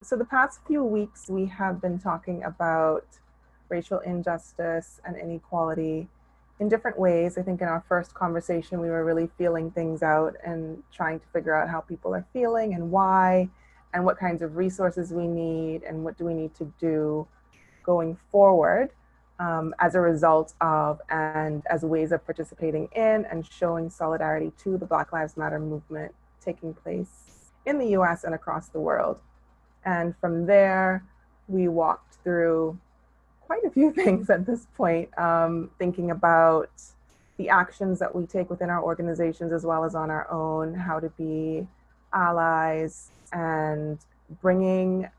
So the past few weeks, we have been talking about racial injustice and inequality in different ways. I think in our first conversation, we were really feeling things out and trying to figure out how people are feeling and why, and what kinds of resources we need, and what do we need to do going forward as a result of and as ways of participating in and showing solidarity to the Black Lives Matter movement taking place in the US and across the world. And from there, we walked through quite a few things at this point, thinking about the actions that we take within our organizations as well as on our own, how to be allies, and bringing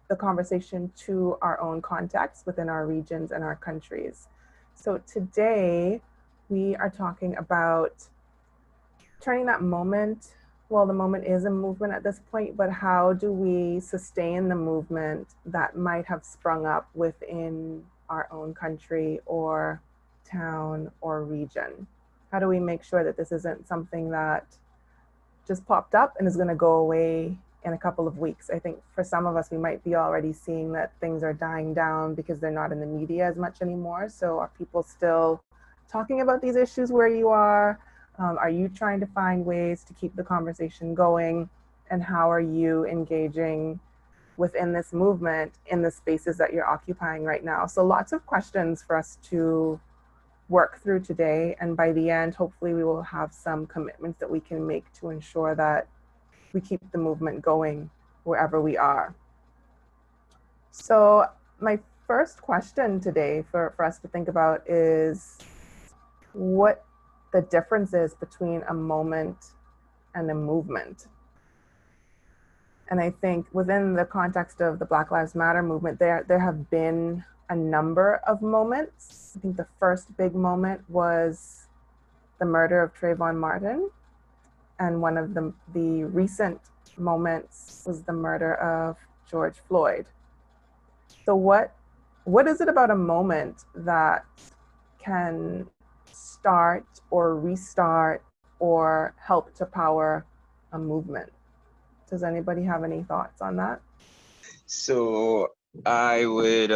the conversation to our own context within our regions and our countries. So today, we are talking about turning that moment, well, the moment is a movement at this point, but how do we sustain the movement that might have sprung up within our own country or town or region? How do we make sure that this isn't something that just popped up and is going to go away in a couple of weeks? I think for some of us, we might be already seeing that things are dying down because they're not in the media as much anymore. So are people still talking about these issues where you are? Are you trying to find ways to keep the conversation going? And how are you engaging within this movement in the spaces that you're occupying right now? So lots of questions for us to work through today. And by the end, hopefully we will have some commitments that we can make to ensure that we keep the movement going wherever we are. So my first question today for us to think about is what the difference is between a moment and a movement. And I think within the context of the Black Lives Matter movement, there have been a number of moments. I think the first big moment was the murder of Trayvon Martin. And one of the recent moments was the murder of George Floyd. So what is it about a moment that can start or restart or help to power a movement? Does anybody have any thoughts on that? So I would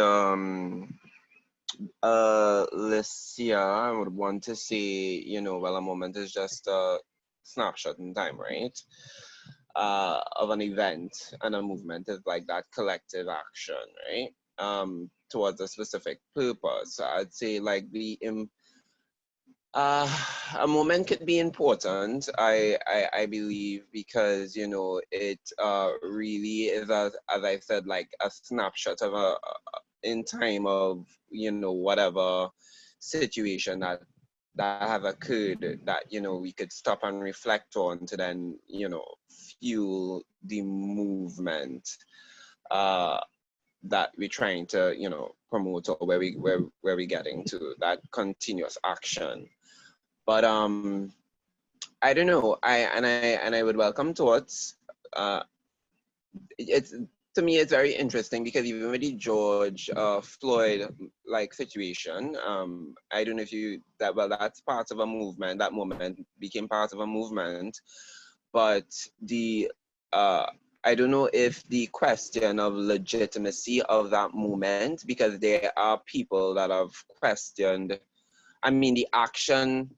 Alicia, I would want to say, well, a moment is just a snapshot in time, right? Of an event, and a movement is like that collective action, right? Towards a specific purpose. So I'd say like uh, a moment could be important, I believe, because, it really is, as I said, like a snapshot of in time of, whatever situation that have occurred that, we could stop and reflect on to then, fuel the movement uh, that we're trying to, promote, or where we're getting to, that continuous action. But I don't know. I would welcome thoughts. Uh, it's To me, it's very interesting because even with the George Floyd like situation, I don't know if you that well that's part of a movement. That moment became part of a movement, but the I don't know if the question of legitimacy of that movement, because there are people that have questioned. I mean, the action,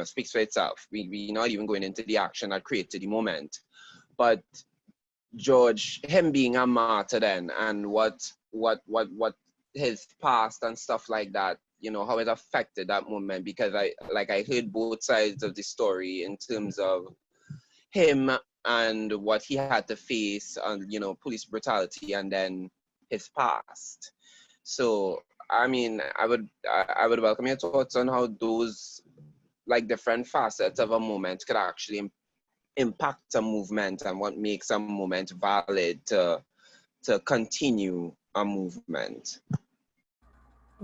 speaks for itself. We're not even going into the action that created the moment. But George, him being a martyr then, and what his past and stuff like that, how it affected that moment, because I heard both sides of the story in terms of him and what he had to face, and police brutality, and then his past. So I mean, I would welcome your thoughts on how those like different facets of a moment could actually impact a movement, and what makes a movement valid to continue a movement.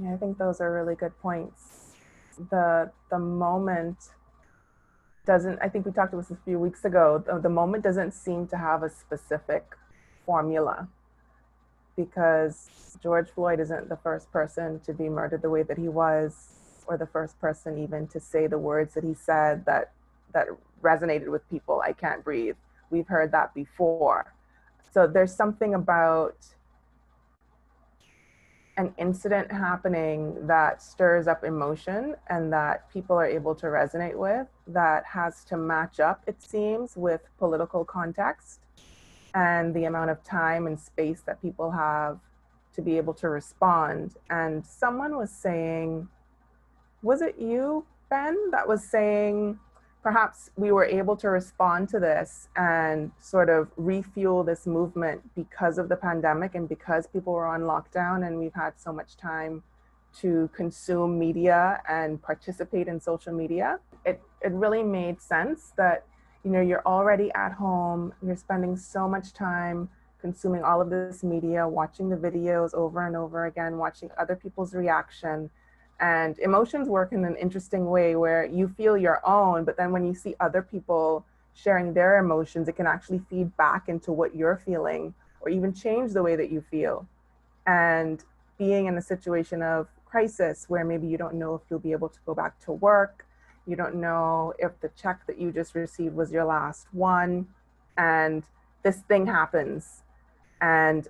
Yeah, I think those are really good points. The moment doesn't, I think we talked about this a few weeks ago, the moment doesn't seem to have a specific formula, because George Floyd isn't the first person to be murdered the way that he was, or the first person even to say the words that he said that resonated with people. I can't breathe. We've heard that before. So there's something about an incident happening that stirs up emotion and that people are able to resonate with, that has to match up, it seems, with political context and the amount of time and space that people have to be able to respond. And someone was saying, was it you, Ben, that was saying perhaps we were able to respond to this and sort of refuel this movement because of the pandemic and because people were on lockdown and we've had so much time to consume media and participate in social media. It really made sense that, you know, you're already at home, you're spending so much time consuming all of this media, watching the videos over and over again, watching other people's reaction. And emotions work in an interesting way where you feel your own, but then when you see other people sharing their emotions, it can actually feed back into what you're feeling or even change the way that you feel. And being in a situation of crisis where maybe you don't know if you'll be able to go back to work, you don't know if the check that you just received was your last one, and this thing happens and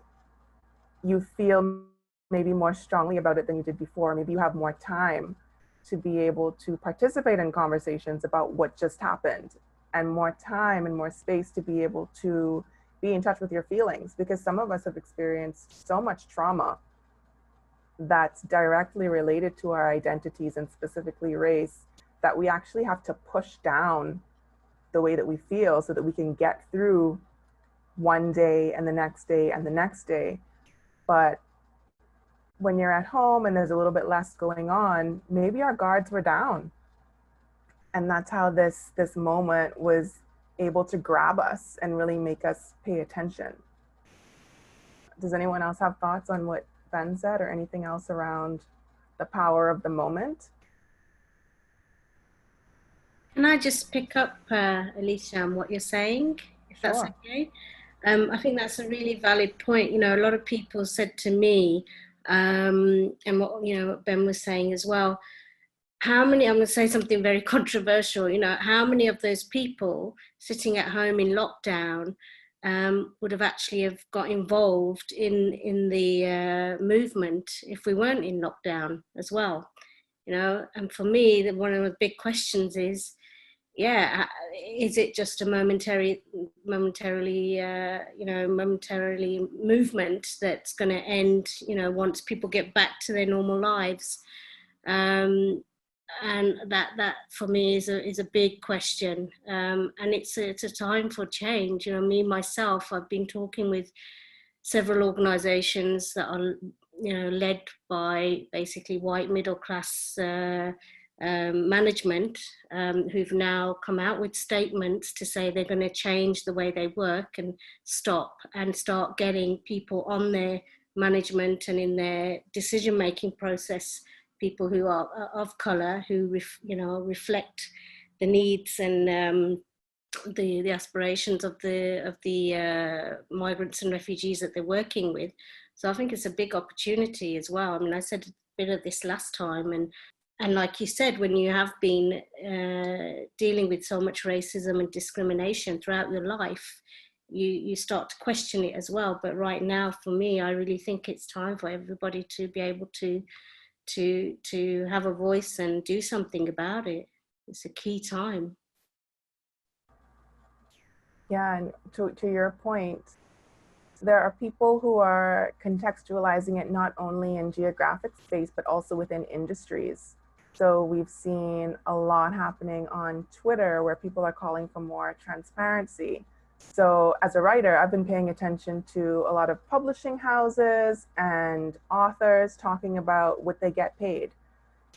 you feel maybe more strongly about it than you did before. Maybe you have more time to be able to participate in conversations about what just happened, and more time and more space to be able to be in touch with your feelings, because some of us have experienced so much trauma that's directly related to our identities and specifically race, that we actually have to push down the way that we feel so that we can get through one day and the next day and the next day. But when you're at home and there's a little bit less going on, maybe our guards were down. And that's how this moment was able to grab us and really make us pay attention. Does anyone else have thoughts on what Ben said or anything else around the power of the moment? Can I just pick up, Alicia, on what you're saying, if that's Sure. okay? I think that's a really valid point. You know, a lot of people said to me, and what, you know, what Ben was saying as well, how many, I'm going to say something very controversial, you know, how many of those people sitting at home in lockdown would have actually have got involved in the movement if we weren't in lockdown as well, you know? And for me, one of the big questions is, yeah, is it just a momentarily movement that's going to end, you know, once people get back to their normal lives? And that for me is a big question, and it's a time for change. You know, me myself, I've been talking with several organizations that are, you know, led by basically white middle class management, who've now come out with statements to say they're going to change the way they work and start getting people on their management and in their decision making process, people who are of color, who reflect the needs and the aspirations of the migrants and refugees that they're working with. So I think it's a big opportunity as well. I mean, I said a bit of this last time, and like you said, when you have been dealing with so much racism and discrimination throughout your life, you start to question it as well. But right now, for me, I really think it's time for everybody to be able to have a voice and do something about it. It's a key time. Yeah, and to your point, there are people who are contextualizing it not only in geographic space, but also within industries. So we've seen a lot happening on Twitter where people are calling for more transparency. So as a writer, I've been paying attention to a lot of publishing houses and authors talking about what they get paid.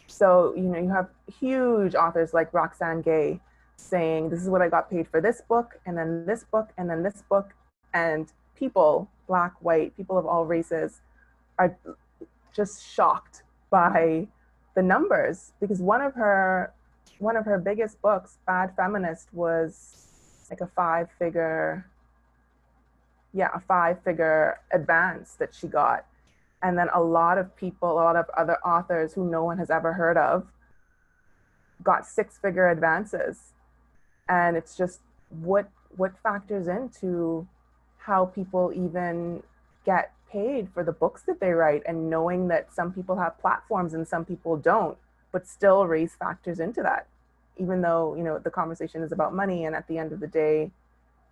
So, you know, you have huge authors like Roxane Gay saying, this is what I got paid for this book, and then this book, and then this book. And people, Black, white, people of all races, are just shocked by the numbers, because one of her biggest books, Bad Feminist, was like a five-figure advance that she got. And then a lot of people, a lot of other authors who no one has ever heard of, got six-figure advances. And it's just what factors into how people even get paid for the books that they write, and knowing that some people have platforms and some people don't, but still race factors into that, even though, you know, the conversation is about money, and at the end of the day,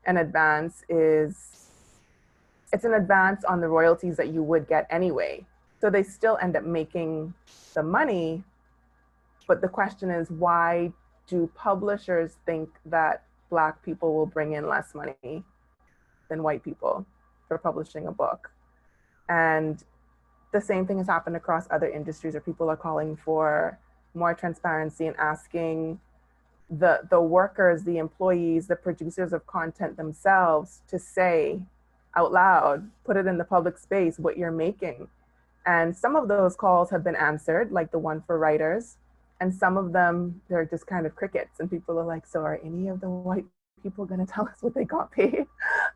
an advance is, it's an advance on the royalties that you would get anyway. So they still end up making the money, but the question is, why do publishers think that Black people will bring in less money than white people for publishing a book? And the same thing has happened across other industries where people are calling for more transparency and asking the workers, the employees, the producers of content themselves to say out loud, put it in the public space, what you're making. And some of those calls have been answered, like the one for writers. And some of them, they're just kind of crickets. And people are like, so are any of the white people going to tell us what they got paid?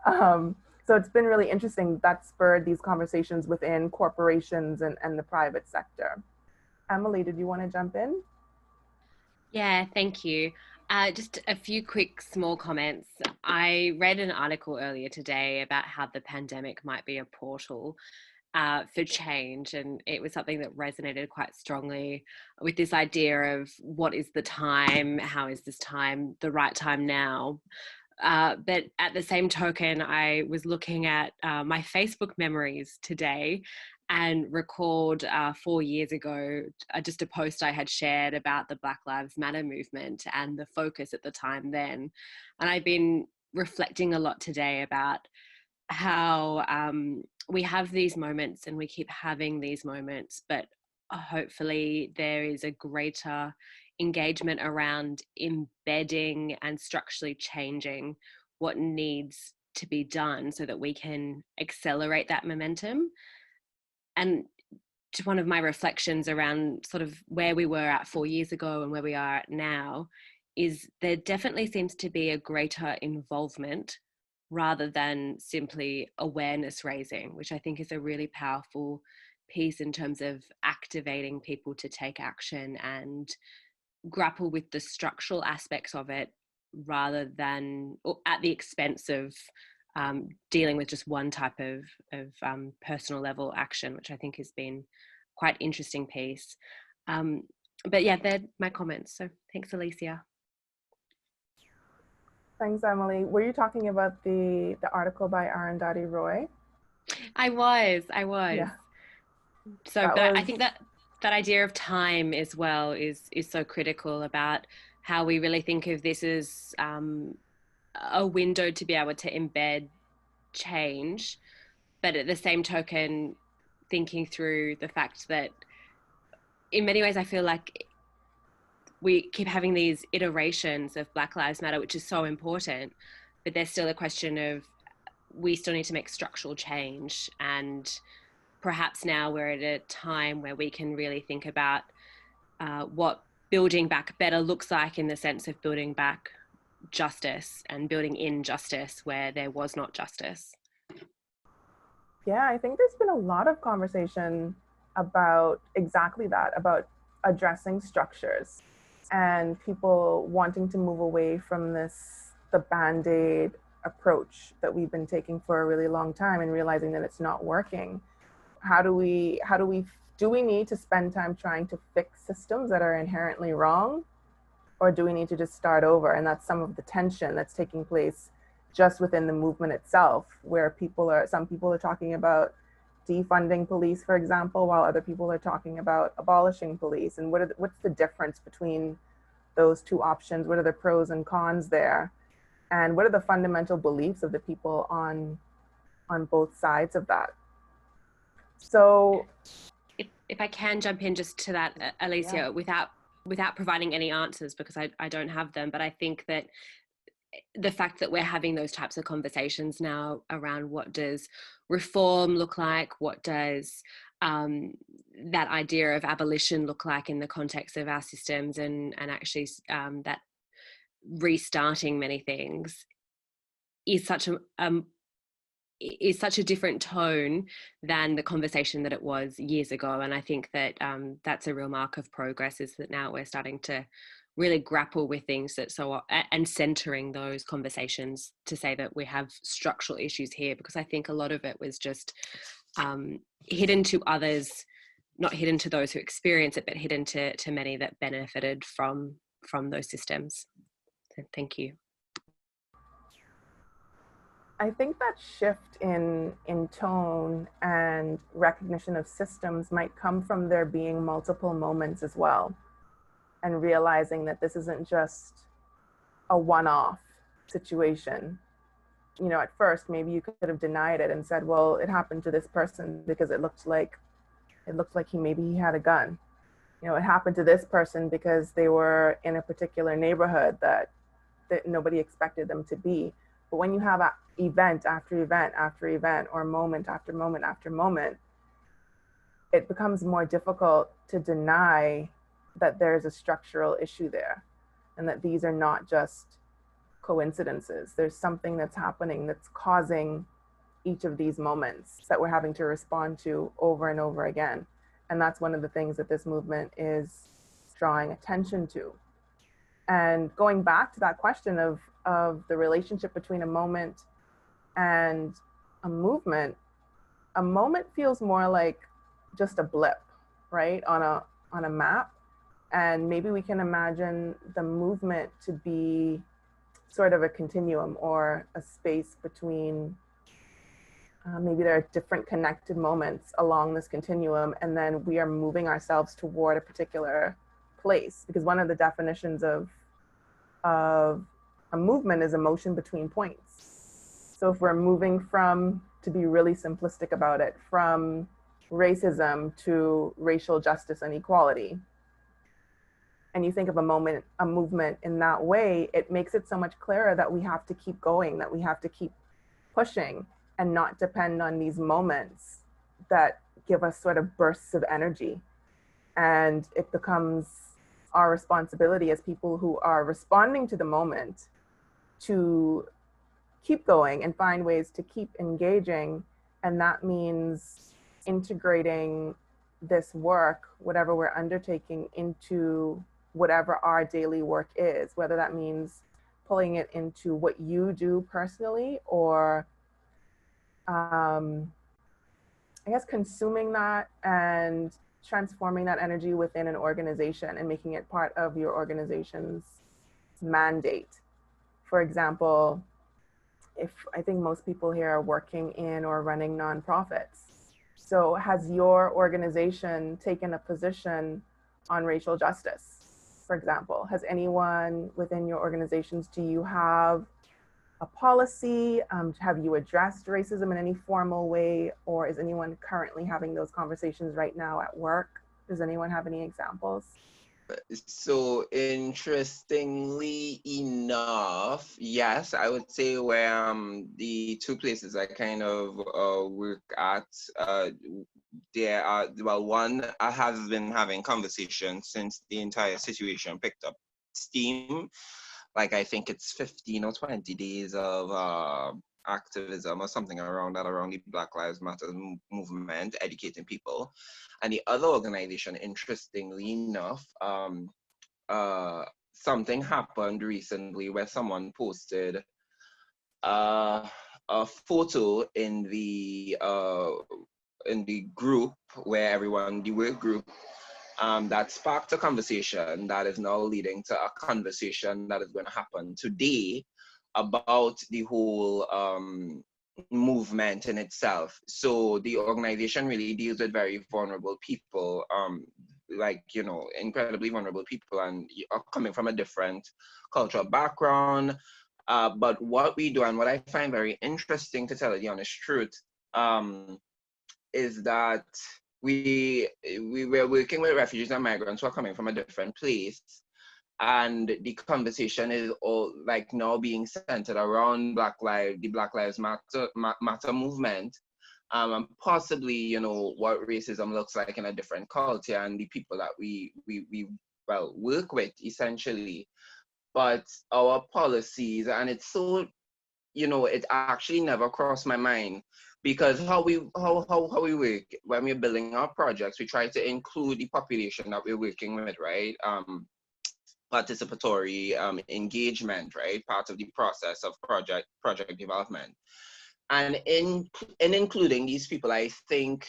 So it's been really interesting. That spurred these conversations within corporations and the private sector. Emily, did you want to jump in? Yeah, thank you. Just a few quick small comments. I read an article earlier today about how the pandemic might be a portal for change, and it was something that resonated quite strongly with this idea of what is the time, how is this time the right time now. But at the same token, I was looking at my Facebook memories today and recalled 4 years ago just a post I had shared about the Black Lives Matter movement and the focus at the time then. And I've been reflecting a lot today about how we have these moments and we keep having these moments, but hopefully there is a greater engagement around embedding and structurally changing what needs to be done so that we can accelerate that momentum. And to one of my reflections around sort of where we were at 4 years ago and where we are at now is there definitely seems to be a greater involvement rather than simply awareness raising, which I think is a really powerful piece in terms of activating people to take action and grapple with the structural aspects of it rather than at the expense of dealing with just one type of personal level action, which I think has been quite interesting piece. But yeah, they're my comments. So thanks, Alicia. Thanks, Emily. Were you talking about the article by Arundhati Roy? I was. Yeah. So, I think that idea of time as well is so critical about how we really think of this as a window to be able to embed change, but at the same token, thinking through the fact that in many ways I feel like we keep having these iterations of Black Lives Matter, which is so important, but there's still a question of we still need to make structural change. And perhaps now we're at a time where we can really think about what building back better looks like, in the sense of building back justice and building in justice where there was not justice. Yeah, I think there's been a lot of conversation about exactly that, about addressing structures and people wanting to move away from the Band-Aid approach that we've been taking for a really long time and realizing that it's not working. Do we need to spend time trying to fix systems that are inherently wrong? Or do we need to just start over? And that's some of the tension that's taking place just within the movement itself, where some people are talking about defunding police, for example, while other people are talking about abolishing police. And what's the difference between those two options? What are the pros and cons there? And what are the fundamental beliefs of the people on both sides of that? So if I can jump in just to that, Alicia, yeah. without providing any answers, because I don't have them, but I think that the fact that we're having those types of conversations now around what does reform look like, what does that idea of abolition look like in the context of our systems, and actually that restarting many things is such a different tone than the conversation that it was years ago. And I think that that's a real mark of progress, is that now we're starting to really grapple with things that and centering those conversations to say that we have structural issues here, because I think a lot of it was just hidden to others, not hidden to those who experience it, but hidden to many that benefited from those systems. So thank you. I think that shift in tone and recognition of systems might come from there being multiple moments as well, and realizing that this isn't just a one-off situation. You know, at first, maybe you could have denied it and said, well, it happened to this person because it looked like he had a gun. You know, it happened to this person because they were in a particular neighborhood that nobody expected them to be. But when you have event after event after event, or moment after moment after moment, it becomes more difficult to deny that there's a structural issue there, and that these are not just coincidences. There's something that's happening that's causing each of these moments that we're having to respond to over and over again. And that's one of the things that this movement is drawing attention to. And going back to that question of the relationship between a moment and a moment feels more like just a blip, right, on a map. And maybe we can imagine the movement to be sort of a continuum, or a space between, maybe there are different connected moments along this continuum, and then we are moving ourselves toward a particular place. Because one of the definitions of a movement is a motion between points. So if we're moving from, to be really simplistic about it, from racism to racial justice and equality, and you think of a movement in that way, it makes it so much clearer that we have to keep going, that we have to keep pushing, and not depend on these moments that give us sort of bursts of energy. And it becomes our responsibility as people who are responding to the moment to keep going and find ways to keep engaging. And that means integrating this work, whatever we're undertaking, into whatever our daily work is, whether that means pulling it into what you do personally, or I guess consuming that and transforming that energy within an organization and making it part of your organization's mandate. For example, if I think most people here are working in or running nonprofits. So has your organization taken a position on racial justice, for example? Has anyone within your organizations, do you have a policy? Have you addressed racism in any formal way? Or is anyone currently having those conversations right now at work? Does anyone have any examples? So interestingly enough, yes, I would say where the two places I kind of work at, there are, well, one, I have been having conversations since the entire situation picked up steam. Like, I think it's 15 or 20 days of activism or something around that, around the Black Lives Matter movement, educating people. And the other organization, interestingly enough, something happened recently where someone posted a photo in the group where everyone, the work group, that sparked a conversation that is now leading to a conversation that is going to happen today about the whole movement in itself. So the organization really deals with very vulnerable people, like, you know, incredibly vulnerable people, and are coming from a different cultural background. But what we do, and what I find very interesting, to tell you the honest truth, is that we were working with refugees and migrants who are coming from a different place. And the conversation is all like now being centered around the Black Lives Matter movement, and possibly, you know, what racism looks like in a different culture and the people that we work with, essentially. But our policies, and it's so, you know, it actually never crossed my mind, because how we work when we're building our projects, we try to include the population that we're working with, right? participatory engagement, right? Part of the process of project development. And in including these people, I think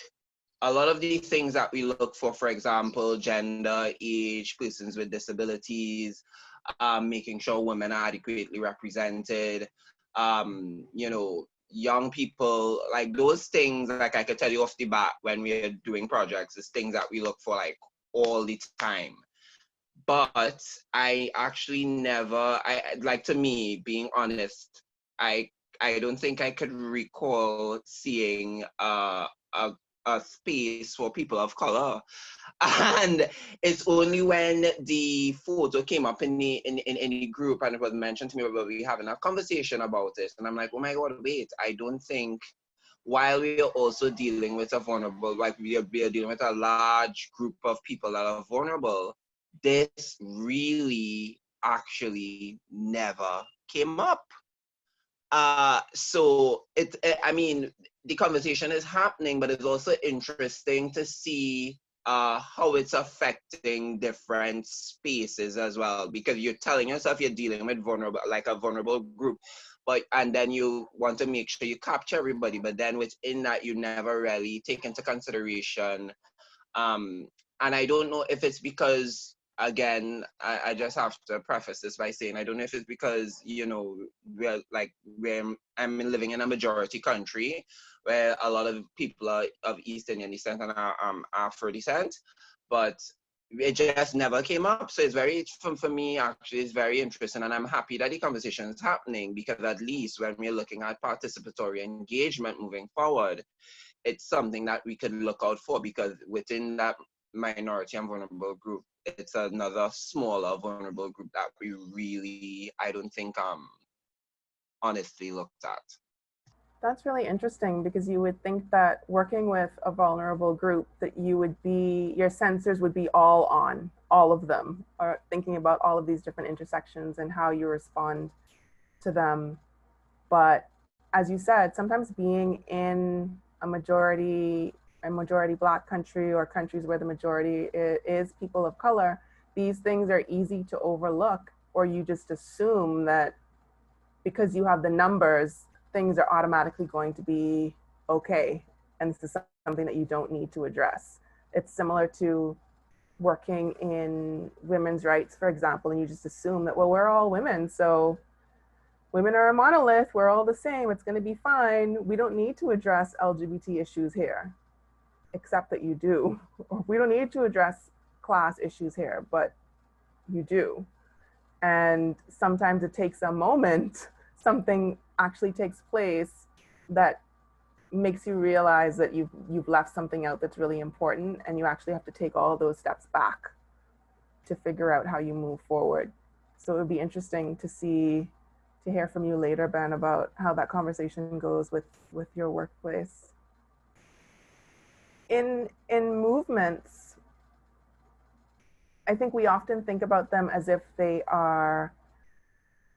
a lot of the things that we look for example, gender, age, persons with disabilities, making sure women are adequately represented, you know, young people, like those things, like I could tell you off the bat when we're doing projects, is things that we look for like all the time. But I actually never, like, to me, being honest, I I don't think I could recall seeing a a space for people of color. And it's only when the photo came up in the group and it was mentioned to me, about we having a conversation about this, and I'm like, oh my god, wait, I don't think, while we are also dealing with a vulnerable, like we are dealing with a large group of people that are vulnerable, this really actually never came up. So I mean, the conversation is happening, but it's also interesting to see how it's affecting different spaces as well, because you're telling yourself you're dealing with vulnerable, like a vulnerable group, but and then you want to make sure you capture everybody, but then within that you never really take into consideration, um, and I don't know if it's because, again, I just have to preface this by saying I don't know if it's because, you know, I'm living in a majority country where a lot of people are of East Indian descent and are Afro descent, but it just never came up. So it's very, for me, actually, it's very interesting. And I'm happy that the conversation is happening, because at least when we're looking at participatory engagement moving forward, it's something that we could look out for, because within that minority and vulnerable group, it's another smaller vulnerable group that we really, I don't think, honestly looked at. That's really interesting, because you would think that working with a vulnerable group, that you would be, your sensors would be all on, all of them, or thinking about all of these different intersections and how you respond to them. But as you said, sometimes being in a majority Black country, or countries where the majority is people of color, these things are easy to overlook, or you just assume that because you have the numbers, things are automatically going to be okay. And this is something that you don't need to address. It's similar to working in women's rights, for example, and you just assume that, well, we're all women, so women are a monolith, we're all the same, it's going to be fine. We don't need to address LGBT issues here, except that you do. We don't need to address class issues here, but you do. And sometimes it takes a moment, something actually takes place that makes you realize that you've left something out that's really important, and you actually have to take all those steps back to figure out how you move forward. So it would be interesting to hear from you later, Ben, about how that conversation goes with your workplace. In movements, I think we often think about them as if they are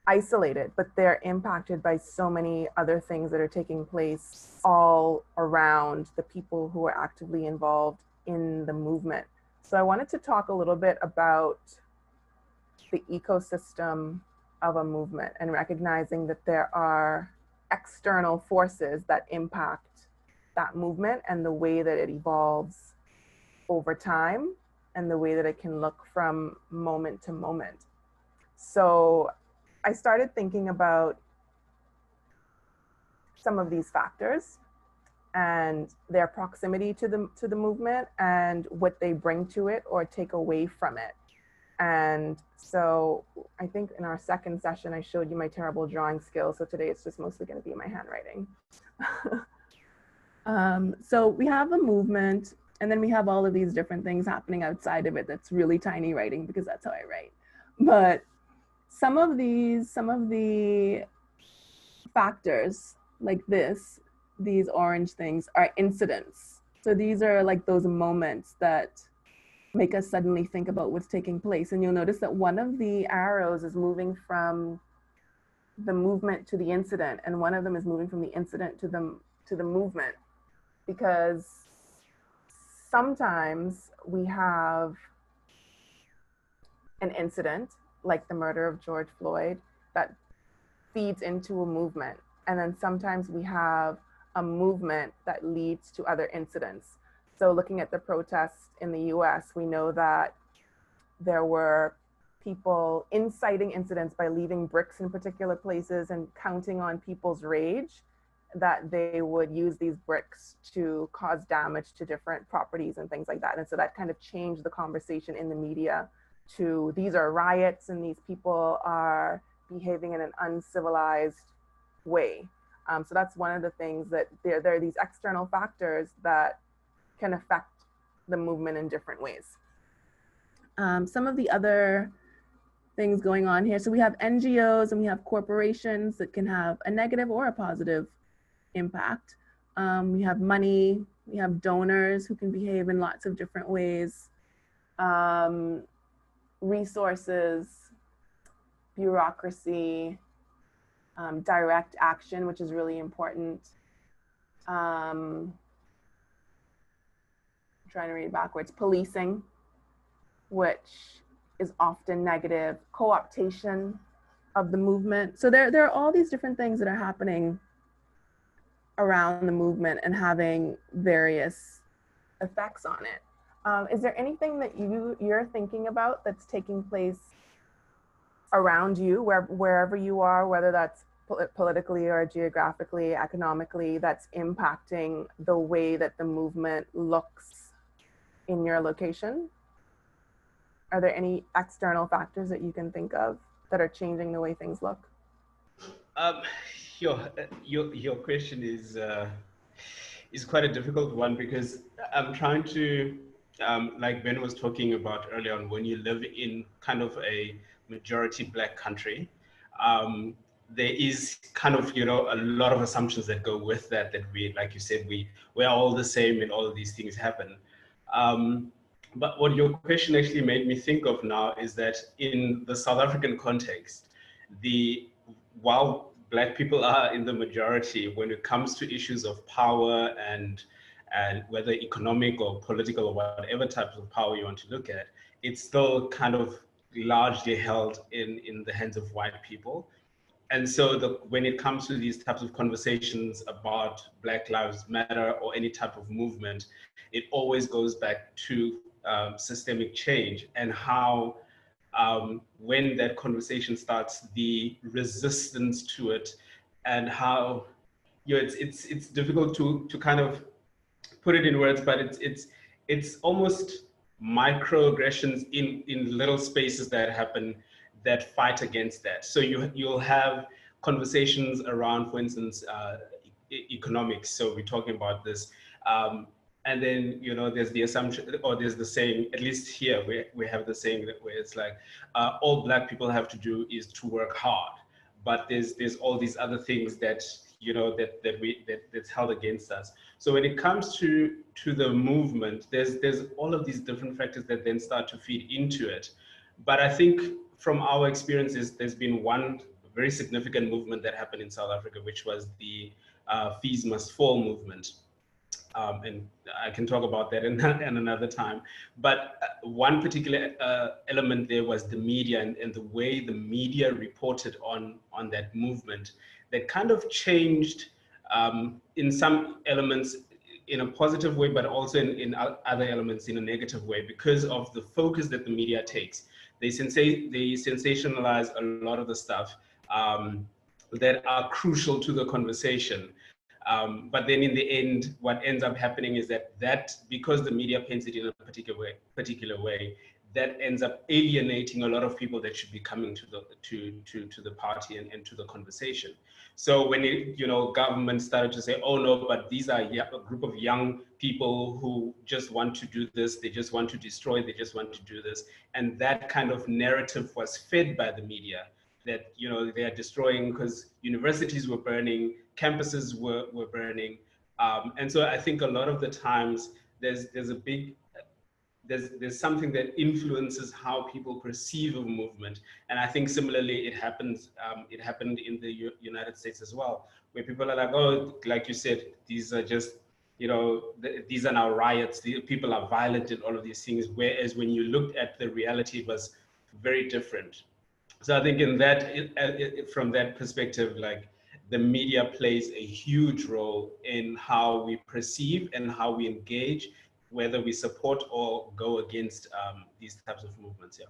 isolated, but they're impacted by so many other things that are taking place all around the people who are actively involved in the movement. So I wanted to talk a little bit about the ecosystem of a movement, and recognizing that there are external forces that impact that movement and the way that it evolves over time, and the way that it can look from moment to moment. So I started thinking about some of these factors and their proximity to the movement, and what they bring to it or take away from it. And so I think in our second session, I showed you my terrible drawing skills. So today it's just mostly going to be my handwriting. So we have a movement, and then we have all of these different things happening outside of it. That's really tiny writing, because that's how I write. But some of the factors, like these orange things, are incidents. So these are like those moments that make us suddenly think about what's taking place. And you'll notice that one of the arrows is moving from the movement to the incident, and one of them is moving from the incident to the movement, because sometimes we have an incident like the murder of George Floyd, that feeds into a movement. And then sometimes we have a movement that leads to other incidents. So looking at the protests in the US, we know that there were people inciting incidents by leaving bricks in particular places and counting on people's rage, that they would use these bricks to cause damage to different properties and things like that. And so that kind of changed the conversation in the media to, these are riots and these people are behaving in an uncivilized way. So that's one of the things, that there are these external factors that can affect the movement in different ways. Some of the other things going on here. So we have NGOs and we have corporations that can have a negative or a positive impact. We have money, we have donors who can behave in lots of different ways. Resources, bureaucracy, direct action, which is really important. I'm trying to read it backwards. Policing, which is often negative. Co-optation of the movement. So there are all these different things that are happening around the movement and having various effects on it. Is there anything that you're thinking about that's taking place around you, wherever you are, whether that's politically or geographically, economically, that's impacting the way that the movement looks in your location? Are there any external factors that you can think of that are changing the way things look? Your question is quite a difficult one, because I'm trying to, like Ben was talking about earlier on, when you live in kind of a majority Black country, there is kind of, you know, a lot of assumptions that go with that, that we, like you said, we're all the same and all of these things happen. But what your question actually made me think of now is that in the South African context, while Black people are in the majority, when it comes to issues of power and whether economic or political or whatever type of power you want to look at, it's still kind of largely held in the hands of white people. And so when it comes to these types of conversations about Black Lives Matter or any type of movement, it always goes back to systemic change, and how when that conversation starts, the resistance to it, and how, you know, it's difficult to kind of put it in words, but it's almost microaggressions in little spaces that happen that fight against that. So you'll have conversations around, for instance, economics. So we're talking about this. And then, you know, there's the assumption, or there's the saying, at least here, we have the saying where it's like, all Black people have to do is to work hard. But there's all these other things that, you know, that's held against us. So when it comes to the movement, there's all of these different factors that then start to feed into it. But I think from our experiences, there's been one very significant movement that happened in South Africa, which was the Fees Must Fall movement. And I can talk about that in another time. But one particular element there was the media, and the way the media reported on that movement, that kind of changed in some elements in a positive way, but also in other elements in a negative way, because of the focus that the media takes. They sensationalize a lot of the stuff that are crucial to the conversation. But then in the end, what ends up happening is that because the media paints it in a particular way, that ends up alienating a lot of people that should be coming to the party and to the conversation. So when government started to say, oh no, but these are a group of young people who just want to do this, they just want to destroy, they just want to do this, and that kind of narrative was fed by the media, that they are destroying because universities were burning, campuses were burning, and so I think a lot of the times there's something that influences how people perceive a movement. And I think similarly it happened in the United States as well, where people are like, oh, like you said, these are just, these are now riots, people are violent and all of these things. Whereas when you looked at the reality, it was very different. So I think in that, from that perspective, like the media plays a huge role in how we perceive and how we engage, whether we support or go against these types of movements. Yeah.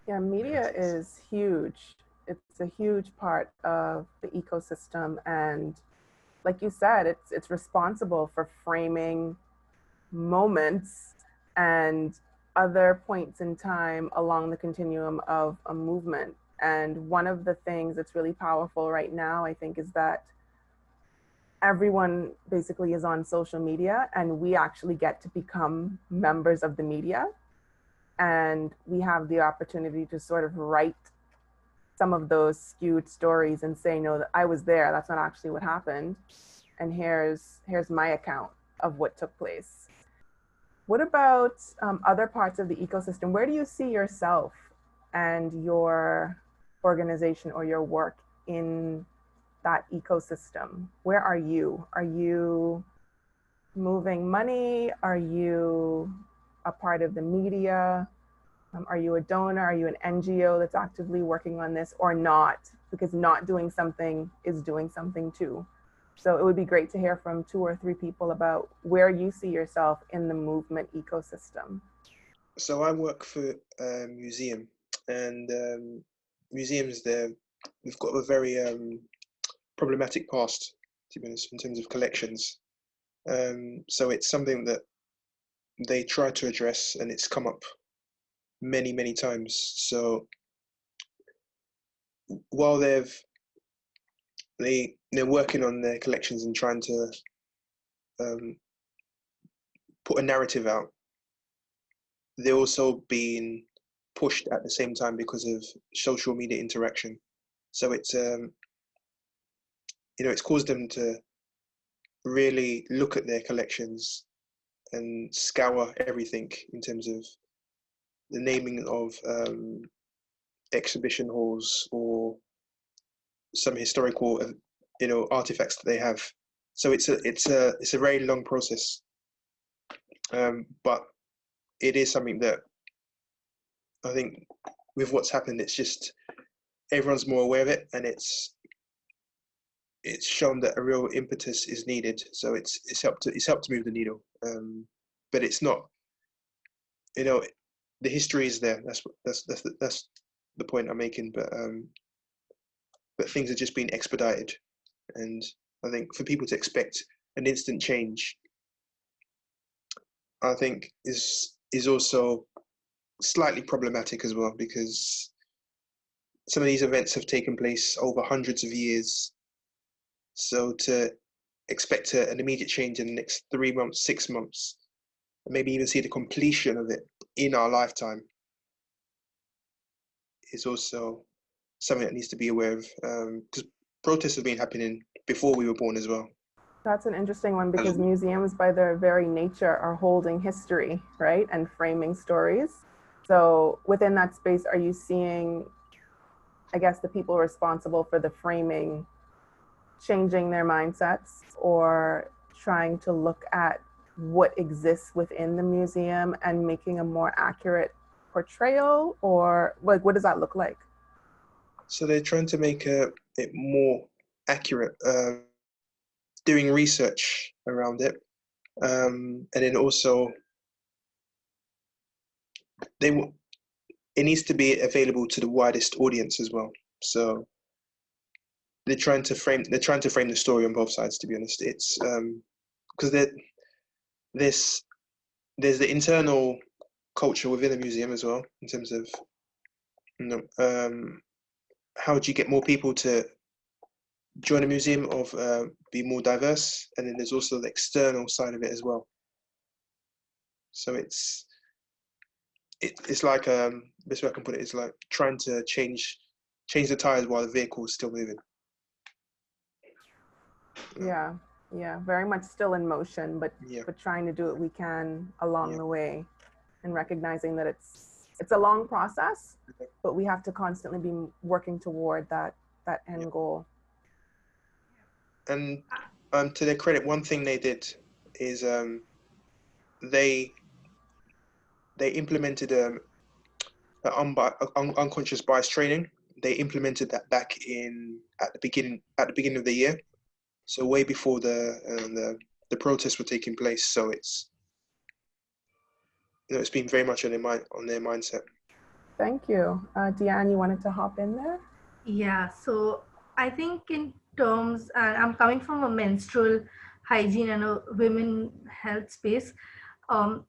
Yeah, media is huge. It's a huge part of the ecosystem, and like you said, it's responsible for framing moments and other points in time along the continuum of a movement. And one of the things that's really powerful right now, I think, is that everyone basically is on social media, and we actually get to become members of the media. And we have the opportunity to sort of write some of those skewed stories and say, no, that I was there, that's not actually what happened. And here's my account of what took place. What about other parts of the ecosystem? Where do you see yourself and your organization or your work in that ecosystem? Where are you? Are you moving money? Are you a part of the media? Are you a donor? Are you an NGO that's actively working on this, or not? Because not doing something is doing something too. So it would be great to hear from 2 or 3 people about where you see yourself in the movement ecosystem. So I work for a museum, and museums we've got a very problematic past, to be honest, in terms of collections. So it's something that they try to address, and it's come up many, many times. So while they're working on their collections and trying to put a narrative out, they're also being pushed at the same time because of social media interaction. So it's it's caused them to really look at their collections and scour everything in terms of the naming of exhibition halls or some historical artifacts that they have. So it's a very long process, but it is something that I think with what's happened, it's just everyone's more aware of it, and it's shown that a real impetus is needed. So it's helped to move the needle, but it's not, the history is there. That's the point I'm making. But things are just being expedited, and I think for people to expect an instant change, I think is also slightly problematic as well, because some of these events have taken place over hundreds of years. So to expect an immediate change in the next 3 months, 6 months, and maybe even see the completion of it in our lifetime is also something that needs to be aware of, because protests have been happening before we were born as well. That's an interesting one, because museums by their very nature are holding history, right? And framing stories. So within that space, are you seeing, I guess, the people responsible for the framing changing their mindsets or trying to look at what exists within the museum and making a more accurate portrayal, or like what does that look like? So they're trying to make it more accurate, doing research around it, and then also it needs to be available to the widest audience as well. So they're trying to frame the story on both sides, to be honest. It's because there's the internal culture within a museum as well, in terms of how do you get more people to join a museum, of be more diverse, and then there's also the external side of it as well. So it's like best way I can put it is like trying to change the tires while the vehicle is still moving. Yeah, very much still in motion, but trying to do what we can along the way, and recognizing that it's a long process, but we have to constantly be working toward that end goal. And to their credit, one thing they did is they implemented unconscious bias training, they implemented that back at the beginning of the year, so way before the protests were taking place. So it's, it's been very much on their mindset. Thank you. Deanne, you wanted to hop in there? Yeah, so I think in terms, I'm coming from a menstrual hygiene and a women health space.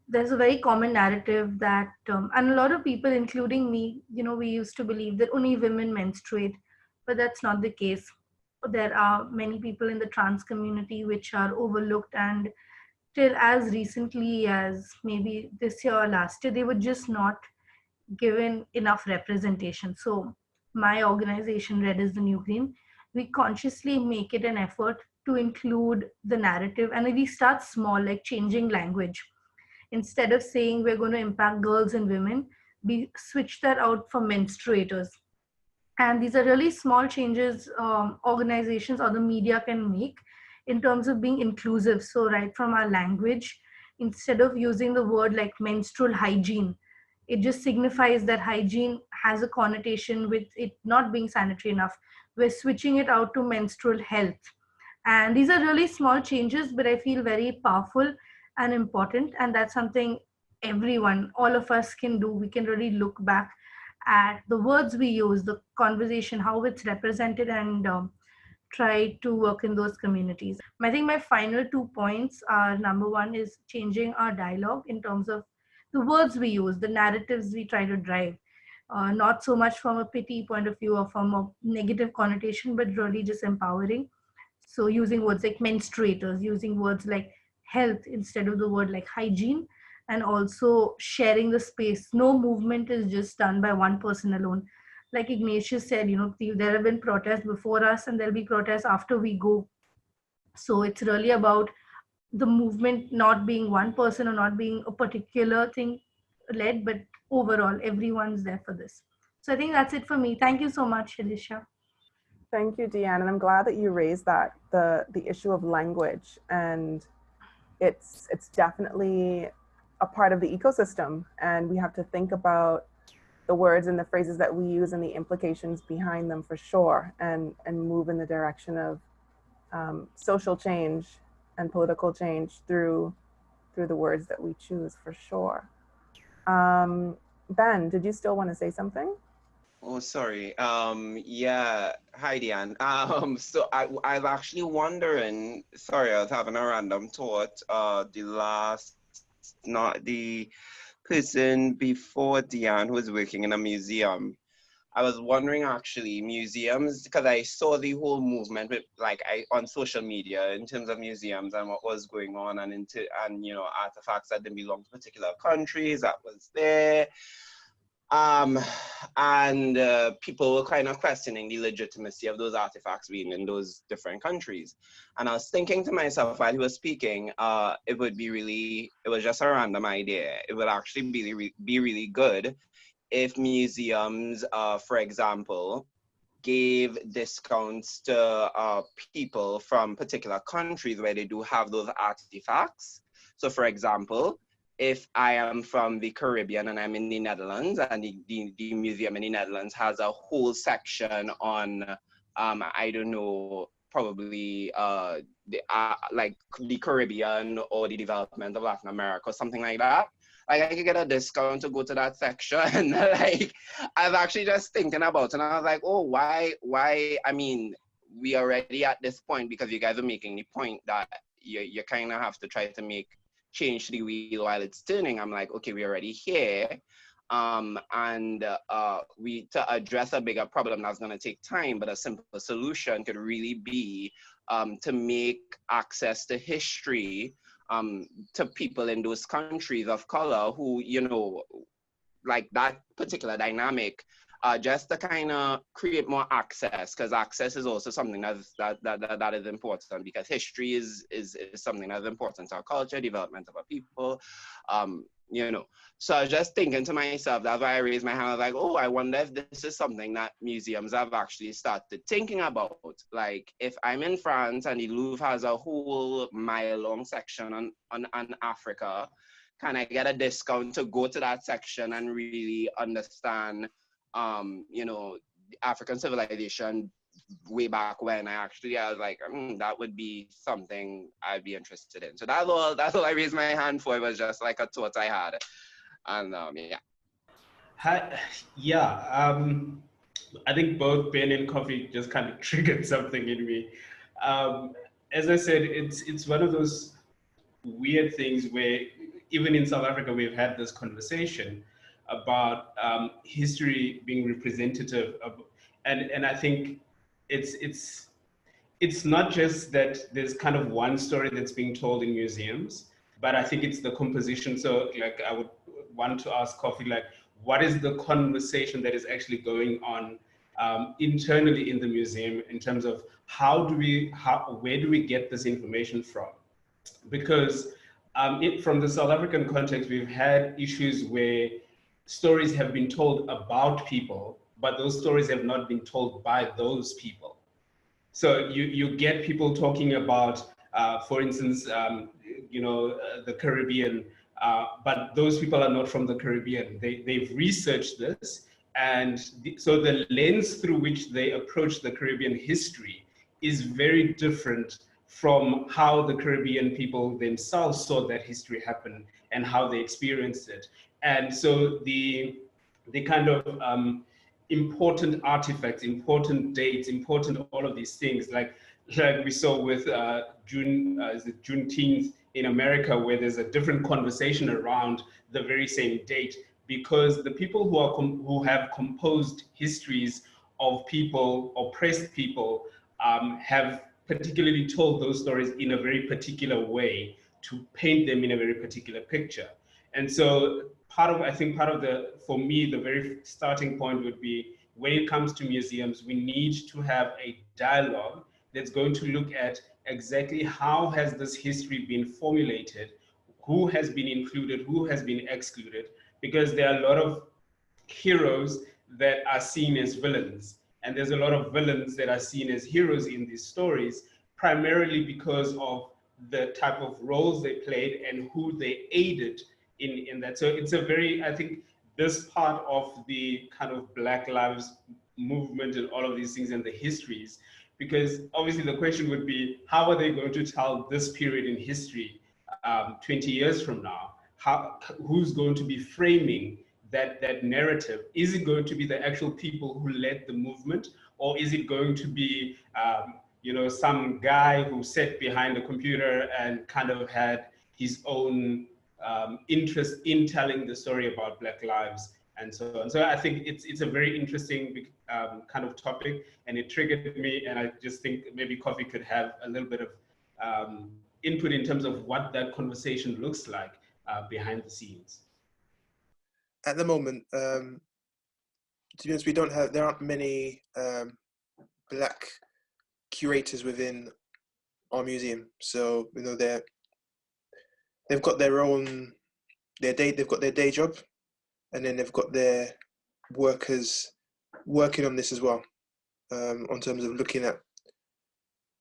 There's a very common narrative that, and a lot of people, including me, we used to believe that only women menstruate, but that's not the case. There are many people in the trans community which are overlooked, and till as recently as maybe this year or last year, they were just not given enough representation. So my organization, Red is the New Green, we consciously make it an effort to include the narrative, and we start small, like changing language. Instead of saying we're going to impact girls and women, we switch that out for menstruators. And these are really small changes organizations or the media can make in terms of being inclusive. So right from our language, instead of using the word like menstrual hygiene, it just signifies that hygiene has a connotation with it not being sanitary enough. We're switching it out to menstrual health. And these are really small changes, but I feel very powerful and important. And that's something everyone, all of us can do. We can really look back at the words we use, the conversation, how it's represented, and try to work in those communities. I think my final 2 points are, number one is changing our dialogue in terms of the words we use, the narratives we try to drive. Not so much from a pity point of view or from a negative connotation, but really just empowering. So using words like menstruators, using words like health instead of the word like hygiene, and also sharing the space. No movement is just done by one person alone. Like Ignatius said, there have been protests before us and there'll be protests after we go. So it's really about the movement not being one person or not being a particular thing led, but overall, everyone's there for this. So I think that's it for me. Thank you so much, Alicia. Thank you, Deanne. And I'm glad that you raised that, the issue of language. And it's definitely a part of the ecosystem. And we have to think about the words and the phrases that we use and the implications behind them for sure, and move in the direction of social change and political change through the words that we choose for sure. Ben, did you still want to say something? Oh, sorry. Yeah. Hi, Diane. So I'm actually wondering, sorry, I was having a random thought. Not the person before Diane who was working in a museum. I was wondering actually, museums, because I saw the whole movement with, on social media in terms of museums and what was going on, and artifacts that didn't belong to particular countries that was there. And people were kind of questioning the legitimacy of those artifacts being in those different countries. And I was thinking to myself while he was speaking, it was just a random idea. It would actually be really good if museums, for example, gave discounts to people from particular countries where they do have those artifacts. So for example, if I am from the Caribbean and I'm in the Netherlands, and the museum in the Netherlands has a whole section on, I don't know, probably the Caribbean or the development of Latin America or something like that, I could get a discount to go to that section. I was actually just thinking about it, and I was like, oh, why? I mean, we are already at this point because you guys are making the point that you kind of have to try to change the wheel while it's turning. I'm like, okay, we're already here. To address a bigger problem that's going to take time, but a simple solution could really be to make access to history to people in those countries of color who, like that particular dynamic, just to kind of create more access, because access is also something that is important, because history is something that's important to our culture, development of our people, So I was just thinking to myself, that's why I raised my hand. I was like, oh, I wonder if this is something that museums have actually started thinking about. Like, if I'm in France and the Louvre has a whole mile-long section on Africa, can I get a discount to go to that section and really understand, African civilization way back when, I was like, that would be something I'd be interested in. So that's all I raised my hand for. It was just like a thought I had. And yeah. I think both Ben and Coffee just kind of triggered something in me. As I said, it's one of those weird things where even in South Africa, we've had this conversation about history being representative of, and I think it's not just that there's kind of one story that's being told in museums, but I think it's the composition. So like I would want to ask Coffee, like, what is the conversation that is actually going on internally in the museum in terms of where do we get this information from? Because from the South African context, we've had issues where stories have been told about people, but those stories have not been told by those people. So you get people talking about, for instance, the Caribbean, but those people are not from the Caribbean. They've researched this, and so the lens through which they approach the Caribbean history is very different from how the Caribbean people themselves saw that history happen and how they experienced it. And so the kind of important artifacts, important dates, important all of these things, like we saw with Juneteenth in America, where there's a different conversation around the very same date, because the people who have composed histories of people, oppressed people, have particularly told those stories in a very particular way to paint them in a very particular picture. And so for me, the very starting point would be, when it comes to museums, we need to have a dialogue that's going to look at exactly how has this history been formulated, who has been included, who has been excluded, because there are a lot of heroes that are seen as villains, and there's a lot of villains that are seen as heroes in these stories, primarily because of the type of roles they played and who they aided in that. So it's I think this part of the kind of Black Lives movement and all of these things and the histories, because obviously the question would be, how are they going to tell this period in history 20 years from now? Who's going to be framing that narrative? Is it going to be the actual people who led the movement, or is it going to be some guy who sat behind a computer and kind of had his own interest in telling the story about Black lives and so on? So I think it's a very interesting kind of topic, and it triggered me, and I just think maybe Coffee could have a little bit of input in terms of what that conversation looks like behind the scenes. At the moment, to be honest, there aren't many Black curators within our museum. So they've got their day job, and then they've got their workers working on this as well, on terms of looking at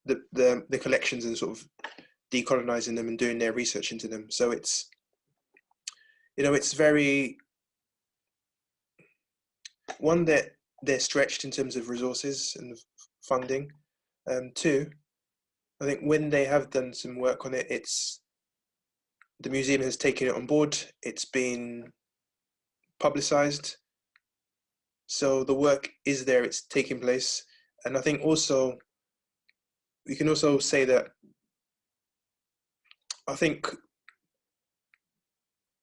the collections and sort of decolonizing them and doing their research into them. So it's very, one, that they're stretched in terms of resources and funding. Two, I think when they have done some work on it, the museum has taken it on board. It's been publicized. So the work is there, it's taking place. And I think also, we can also say that I think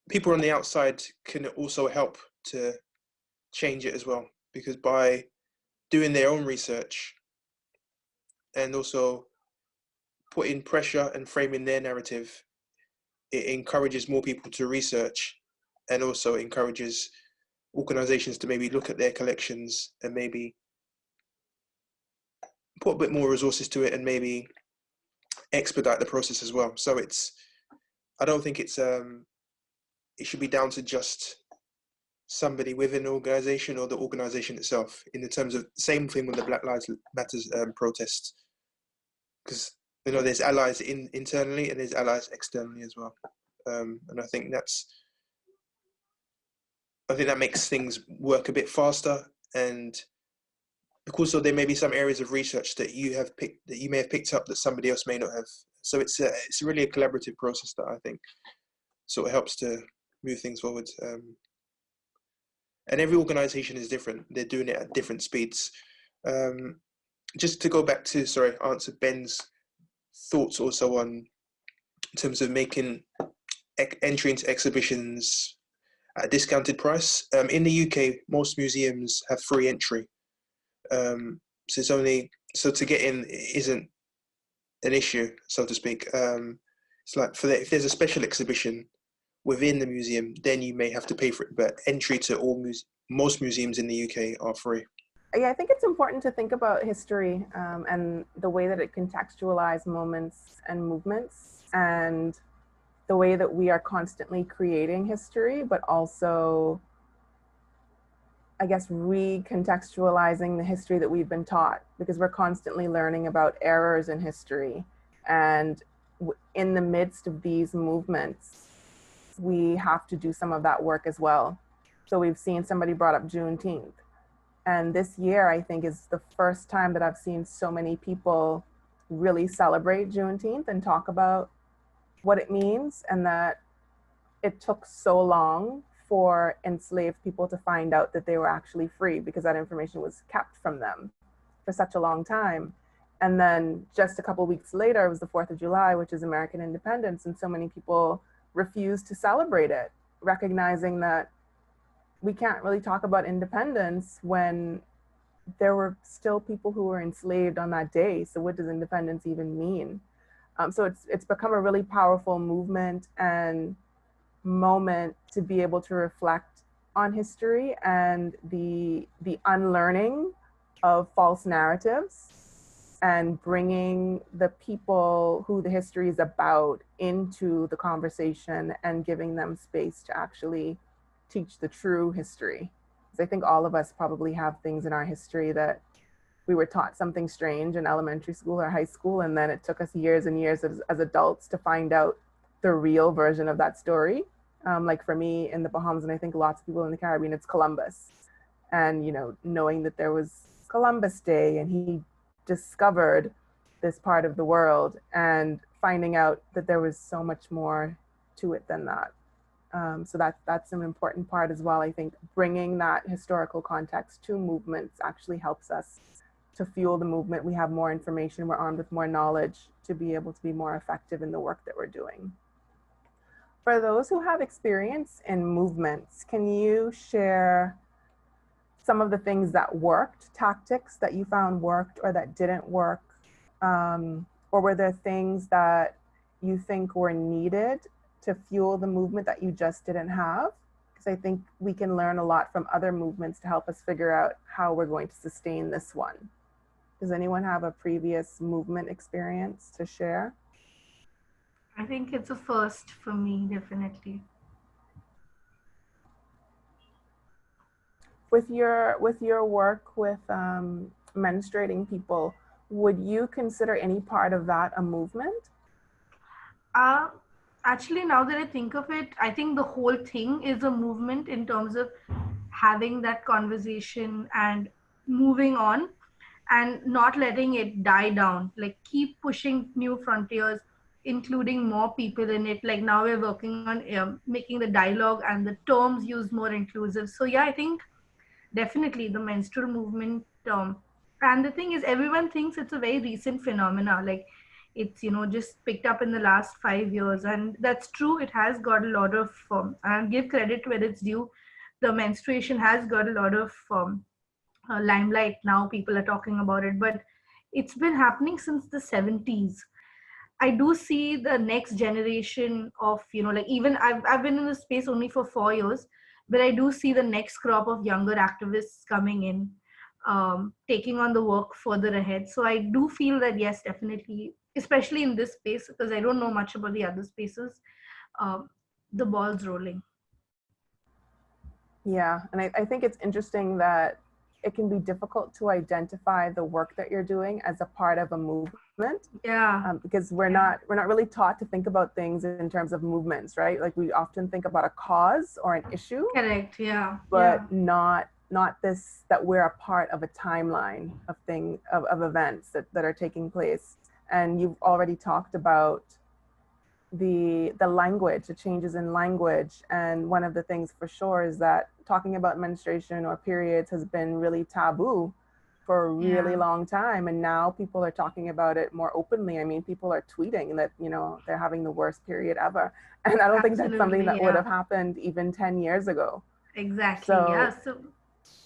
people on the outside can also help to change it as well, because by doing their own research and also putting pressure and framing their narrative, it encourages more people to research, and also encourages organizations to maybe look at their collections and maybe put a bit more resources to it and maybe expedite the process as well. So I don't think it should be down to just somebody within an organization or the organization itself, in the terms of the same thing with the Black Lives Matters protests, because there's allies internally and there's allies externally as well, and I think that makes things work a bit faster, and also there may be some areas of research that you may have picked up that somebody else may not have. So it's really a collaborative process that I think sort of helps to move things forward. And every organization is different. They're doing it at different speeds. Just to go back to, answer Ben's thoughts also on in terms of making entry into exhibitions at a discounted price. In the UK, most museums have free entry. So to get in isn't an issue, so to speak. It's like if there's a special exhibition within the museum, then you may have to pay for it. But entry to most museums in the UK are free. Yeah, I think it's important to think about history and the way that it contextualizes moments and movements, and the way that we are constantly creating history, but also, I guess, recontextualizing the history that we've been taught, because we're constantly learning about errors in history. And in the midst of these movements, we have to do some of that work as well. So we've seen somebody brought up Juneteenth. And this year, I think, is the first time that I've seen so many people really celebrate Juneteenth and talk about what it means, and that it took so long for enslaved people to find out that they were actually free, because that information was kept from them for such a long time. And then just a couple of weeks later, it was the 4th of July, which is American independence. And so many people refused to celebrate it, recognizing that we can't really talk about independence when there were still people who were enslaved on that day. So what does independence even mean? So it's become a really powerful movement and moment to be able to reflect on history and the unlearning of false narratives, and bringing the people who the history is about into the conversation and giving them space to actually teach the true history. Because I think all of us probably have things in our history that we were taught something strange in elementary school or high school, and then it took us years and years as adults to find out the real version of that story. Like for me in the Bahamas, and I think lots of people in the Caribbean, it's Columbus. And, you know, knowing that there was Columbus Day and he discovered this part of the world, and finding out that there was so much more to it than that. So that's an important part as well. I think bringing that historical context to movements actually helps us to fuel the movement. We have more information, we're armed with more knowledge to be able to be more effective in the work that we're doing. For those who have experience in movements, can you share some of the things that worked, tactics that you found worked or that didn't work? Or were there things that you think were needed to fuel the movement that you just didn't have? Because I think we can learn a lot from other movements to help us figure out how we're going to sustain this one. Does anyone have a previous movement experience to share? I think it's a first for me, definitely. With your work with menstruating people, would you consider any part of that a movement? Actually, now that I think of it, I think the whole thing is a movement in terms of having that conversation and moving on and not letting it die down. Like, keep pushing new frontiers, including more people in it. Like, now we're working on making the dialogue and the terms used more inclusive. So yeah, I think definitely the menstrual movement. And the thing is, everyone thinks it's a very recent phenomena. Like, it's, you know, just picked up in the last 5 years, and that's true. It has got a lot of and give credit where it's due. The menstruation has got a lot of limelight now. People are talking about it, but it's been happening since the 70s. I do see the next generation of, you know, like, even I've been in the space only for 4 years, but I do see the next crop of younger activists coming in, taking on the work further ahead. So I do feel that, yes, definitely, especially in this space, because I don't know much about the other spaces, the ball's rolling. Yeah, and I think it's interesting that it can be difficult to identify the work that you're doing as a part of a movement. Yeah. Because we're not really taught to think about things in terms of movements, right? Like, we often think about a cause or an issue. Correct. Yeah. But not not this, that we're a part of a timeline of of events that are taking place. And you've already talked about the language, the changes in language. And one of the things for sure is that talking about menstruation or periods has been really taboo for a really long time. And now people are talking about it more openly. I mean, people are tweeting that, you know, they're having the worst period ever. And I don't think that's something that would have happened even 10 years ago. Exactly. So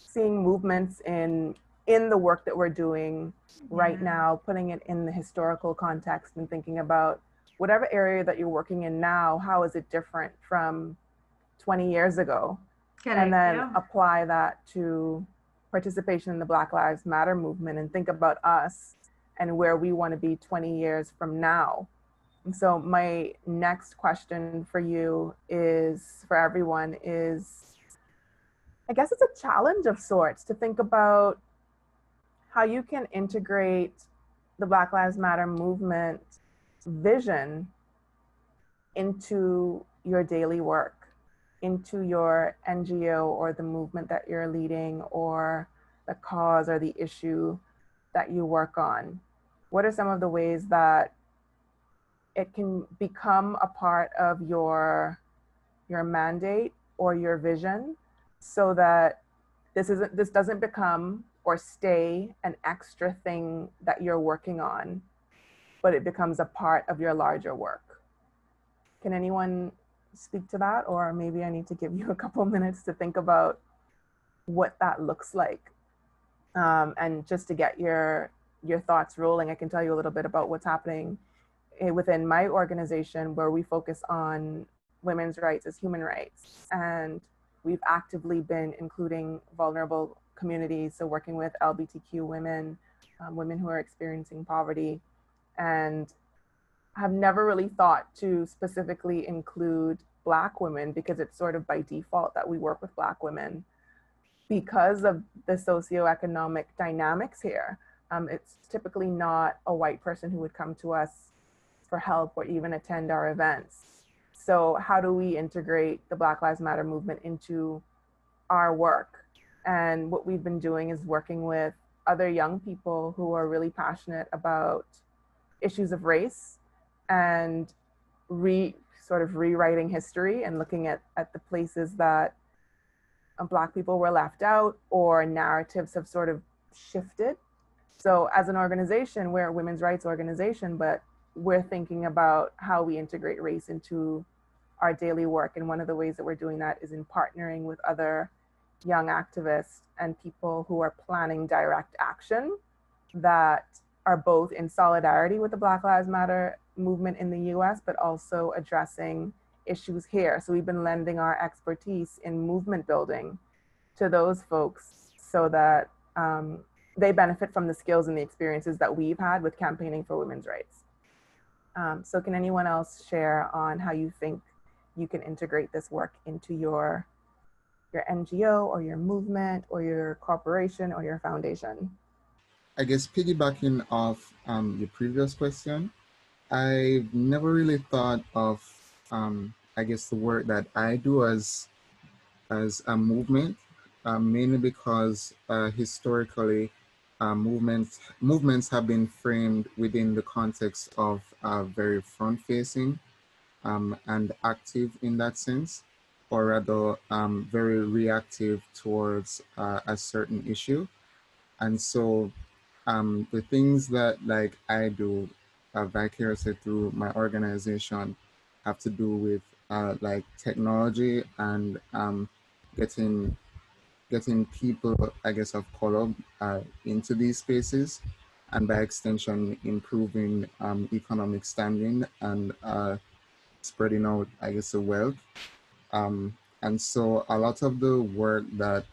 seeing movements in the work that we're doing right now, putting it in the historical context and thinking about whatever area that you're working in now, how is it different from 20 years ago? Correct, and then apply that to participation in the Black Lives Matter movement and think about us and where we want to be 20 years from now. And so my next question for you is, for everyone, is, I guess it's a challenge of sorts to think about how you can integrate the Black Lives Matter movement vision into your daily work, into your NGO or the movement that you're leading or the cause or the issue that you work on. What are some of the ways that it can become a part of your mandate or your vision, so that this doesn't become or stay an extra thing that you're working on, but it becomes a part of your larger work? Can anyone speak to that? Or maybe I need to give you a couple minutes to think about what that looks like. And just to get your thoughts rolling, I can tell you a little bit about what's happening within my organization, where we focus on women's rights as human rights. And we've actively been including vulnerable communities, so working with LGBTQ women, women who are experiencing poverty, and have never really thought to specifically include Black women, because it's sort of by default that we work with Black women because of the socioeconomic dynamics here. It's typically not a white person who would come to us for help or even attend our events. So how do we integrate the Black Lives Matter movement into our work? And what we've been doing is working with other young people who are really passionate about issues of race and sort of rewriting history and looking at the places that Black people were left out or narratives have sort of shifted. So as an organization, we're a women's rights organization, but we're thinking about how we integrate race into our daily work. And one of the ways that we're doing that is in partnering with other young activists and people who are planning direct action that are both in solidarity with the Black Lives Matter movement in the US, but also addressing issues here. So we've been lending our expertise in movement building to those folks so that they benefit from the skills and the experiences that we've had with campaigning for women's rights. So can anyone else share on how you think you can integrate this work into your NGO or your movement or your corporation or your foundation? I guess piggybacking off your previous question, I've never really thought of, I guess, the work that I do as a movement, mainly because historically movements have been framed within the context of very front-facing and active in that sense, or rather very reactive towards a certain issue. And so the things that like I do vicariously through my organization have to do with like technology and getting people, I guess, of color into these spaces, and by extension, improving economic standing and spreading out, I guess, the wealth. And so a lot of the work that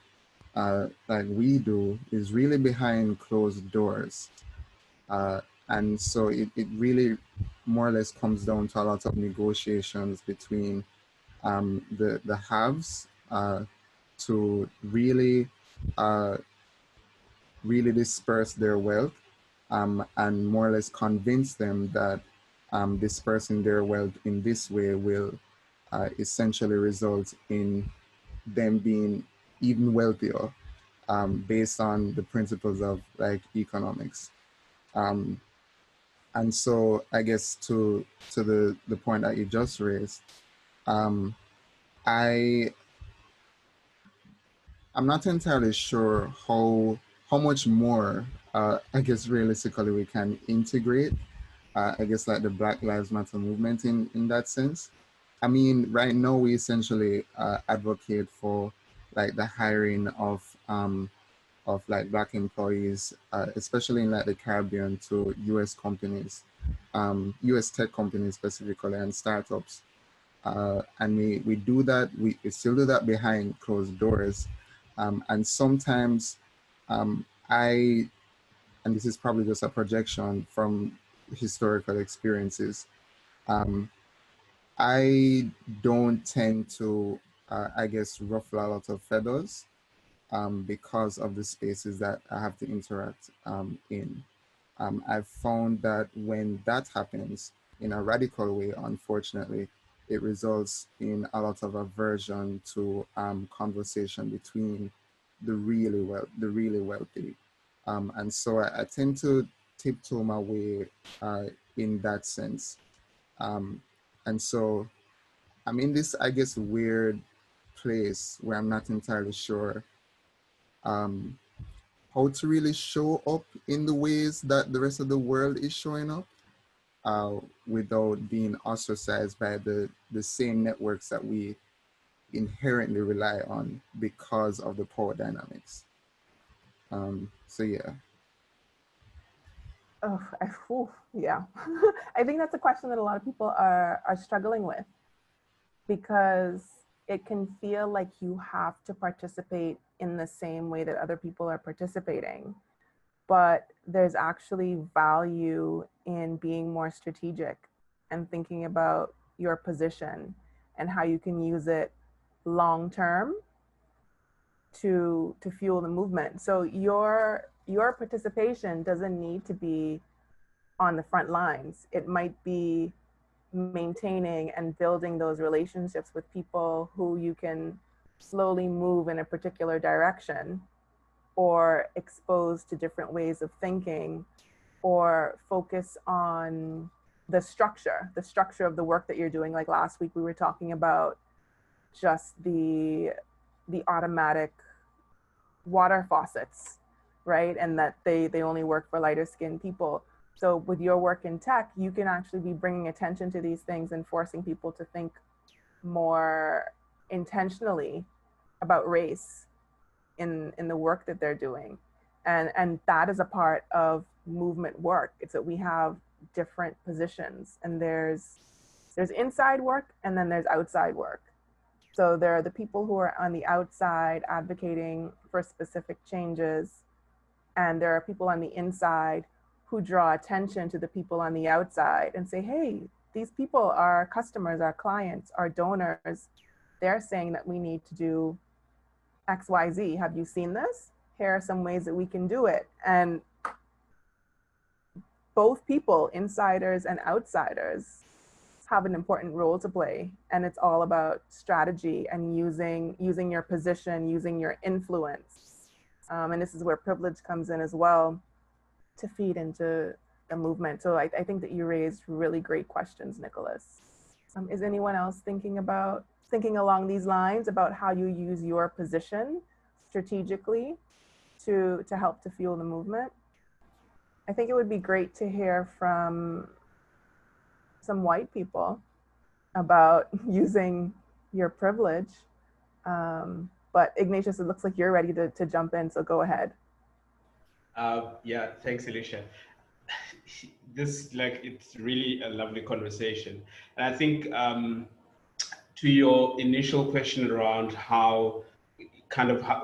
we do is really behind closed doors. And so it really more or less comes down to a lot of negotiations between the haves to really disperse their wealth and more or less convince them that dispersing their wealth in this way will essentially result in them being even wealthier. based on the principles of like economics. And so I guess to the point that you just raised, I'm not entirely sure how much more I guess realistically we can integrate I guess like the Black Lives Matter movement in that sense. I mean, right now we essentially advocate for like the hiring of like Black employees, especially in like the Caribbean, to U.S. companies, U.S. tech companies specifically, and startups. And we do that, we still do that behind closed doors. And sometimes I, and this is probably just a projection from historical experiences, I don't tend to, I guess, ruffle a lot of feathers because of the spaces that I have to interact in. I've found that when that happens in a radical way, unfortunately, it results in a lot of aversion to conversation between the really wealthy. And so I tend to tiptoe my way in that sense. And so I'm in this, I guess, weird place where I'm not entirely sure how to really show up in the ways that the rest of the world is showing up without being ostracized by the same networks that we inherently rely on because of the power dynamics. So yeah. Yeah. I think that's a question that a lot of people are struggling with, because it can feel like you have to participate in the same way that other people are participating. But there's actually value in being more strategic and thinking about your position and how you can use it long term to fuel the movement. So your participation doesn't need to be on the front lines. It might be maintaining and building those relationships with people who you can slowly move in a particular direction, or expose to different ways of thinking, or focus on the structure of the work that you're doing. Like last week we were talking about just the automatic water faucets, right? And that they only work for lighter skinned people. So with your work in tech, you can actually be bringing attention to these things and forcing people to think more intentionally about race in the work that they're doing. And that is a part of movement work. It's that we have different positions, and there's inside work and then there's outside work. So there are the people who are on the outside advocating for specific changes, and there are people on the inside who draw attention to the people on the outside and say, hey, these people are customers, our clients, our donors. They're saying that we need to do XYZ. Have you seen this? Here are some ways that we can do it. And both people, insiders and outsiders, have an important role to play. And it's all about strategy and using your position, using your influence. And this is where privilege comes in as well, to feed into the movement. So I think that you raised really great questions, Nicholas. Is anyone else thinking along these lines about how you use your position strategically to help to fuel the movement? I think it would be great to hear from some white people about using your privilege. But Ignatius, it looks like you're ready to jump in, so go ahead. Yeah, thanks, Alicia. It's really a lovely conversation. And I think to your initial question around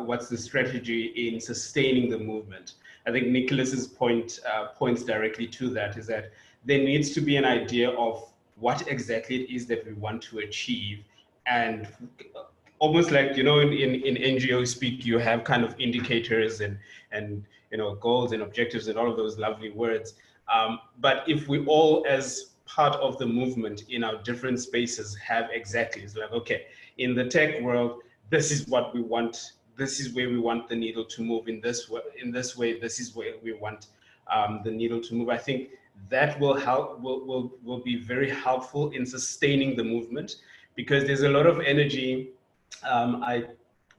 what's the strategy in sustaining the movement, I think Nicholas's points directly to that, is that there needs to be an idea of what exactly it is that we want to achieve. And almost like, in NGO speak, you have kind of indicators and goals and objectives and all of those lovely words. But if we all, as part of the movement in our different spaces, have exactly, it's like, okay, in the tech world, this is what we want this is where we want the needle to move in this way, this is where we want the needle to move. I think that will help, will be very helpful in sustaining the movement, because there's a lot of energy. I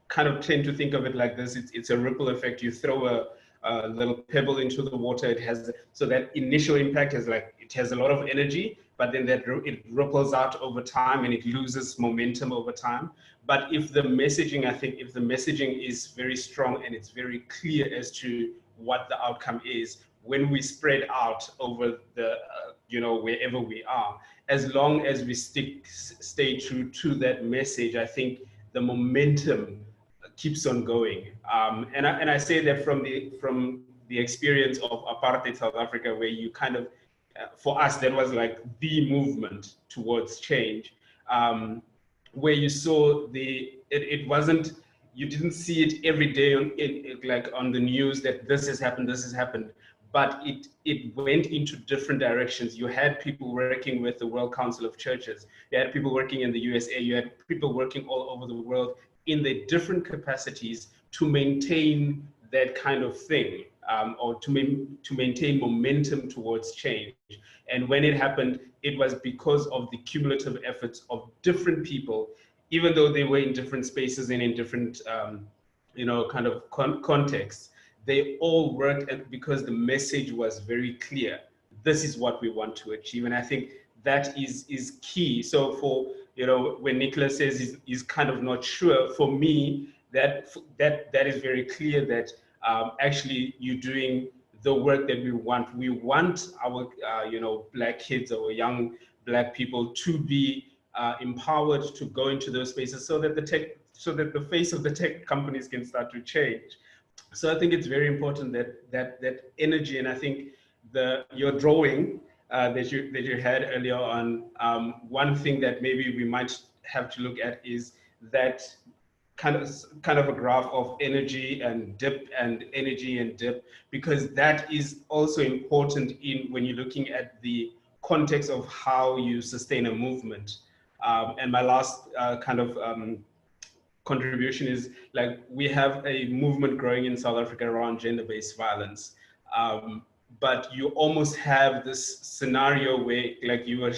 kind of tend to think of it like this. It's a ripple effect. You throw a little pebble into the water. It has, so that initial impact is like, it has a lot of energy, but then it ripples out over time and it loses momentum over time. But if the messaging, I think if the messaging is very strong and it's very clear as to what the outcome is, when we spread out over the, wherever we are, as long as we stay true to that message, I think the momentum keeps on going. And I say that from the experience of apartheid South Africa, where you kind of, for us, that was like the movement towards change, where you saw it wasn't, you didn't see it every day like on the news that this has happened, but it went into different directions. You had people working with the World Council of Churches, you had people working in the USA, you had people working all over the world in their different capacities to maintain that kind of thing, or to maintain momentum towards change. And when it happened, it was because of the cumulative efforts of different people, even though they were in different spaces and in different, kind of contexts. They all worked because the message was very clear. This is what we want to achieve. And I think that is key. So for, when Nicholas says he's kind of not sure, for me, that is very clear that actually you're doing the work that we want. We want our, Black kids or young Black people to be empowered to go into those spaces, so that the face of the tech companies can start to change. So I think it's very important that energy, and I think your drawing that you had earlier on, one thing that maybe we might have to look at is that kind of a graph of energy and dip, and energy and dip, because that is also important when you're looking at the context of how you sustain a movement. And my last contribution is, like, we have a movement growing in South Africa around gender-based violence. But you almost have this scenario where, like you were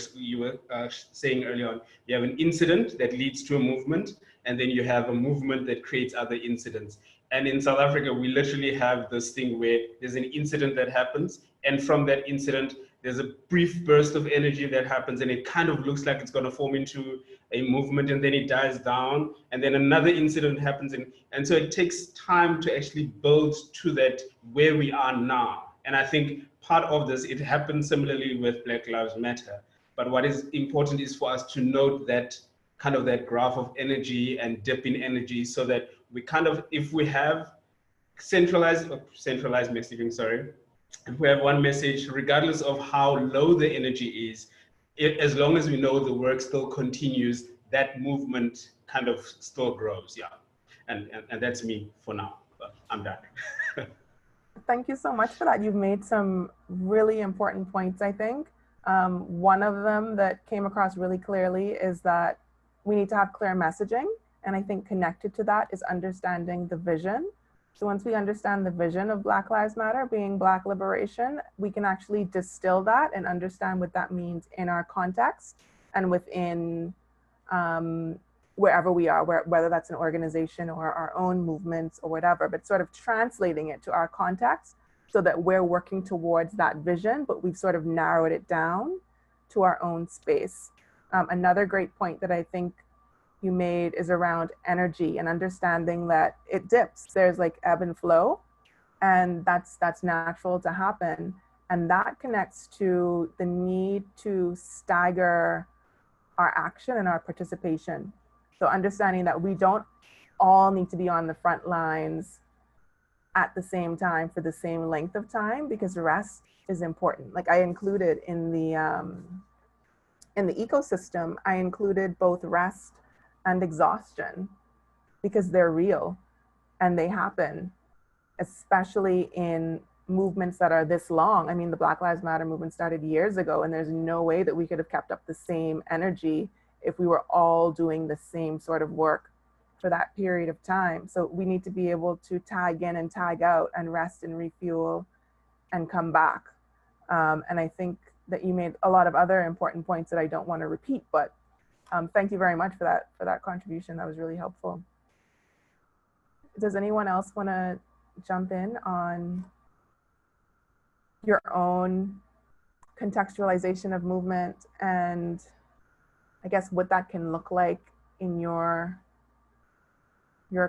saying earlier on, you have an incident that leads to a movement, and then you have a movement that creates other incidents. And in South Africa, we literally have this thing where there's an incident that happens, and from that incident, there's a brief burst of energy that happens, and it kind of looks like it's going to form into a movement, and then it dies down, and then another incident happens. And so it takes time to actually build to that where we are now. And I think part of this, it happens similarly with Black Lives Matter. But what is important is for us to note that kind of that graph of energy and dip in energy, so that we kind of, if we have centralized messaging, sorry, if we have one message, regardless of how low the energy is, as long as we know the work still continues, that movement kind of still grows, yeah. And that's me for now, but I'm done. Thank you so much for that. You've made some really important points, I think. One of them that came across really clearly is that we need to have clear messaging. And I think connected to that is understanding the vision. So once we understand the vision of Black Lives Matter being Black liberation, we can actually distill that and understand what that means in our context and within wherever we are, whether that's an organization or our own movements or whatever, but sort of translating it to our context so that we're working towards that vision, but we've sort of narrowed it down to our own space. Another great point that I think you made is around energy and understanding that it dips. There's like ebb and flow, and that's natural to happen. And that connects to the need to stagger our action and our participation. So understanding that we don't all need to be on the front lines at the same time for the same length of time, because rest is important. Like I included in the ecosystem, I included both rest and exhaustion because they're real and they happen, especially in movements that are this long. I mean, the Black Lives Matter movement started years ago, and there's no way that we could have kept up the same energy if we were all doing the same sort of work for that period of time. So we need to be able to tag in and tag out and rest and refuel and come back. And I think that you made a lot of other important points that I don't want to repeat, but thank you very much for that contribution. That was really helpful. Does anyone else want to jump in on your own contextualization of movement and I guess what that can look like in your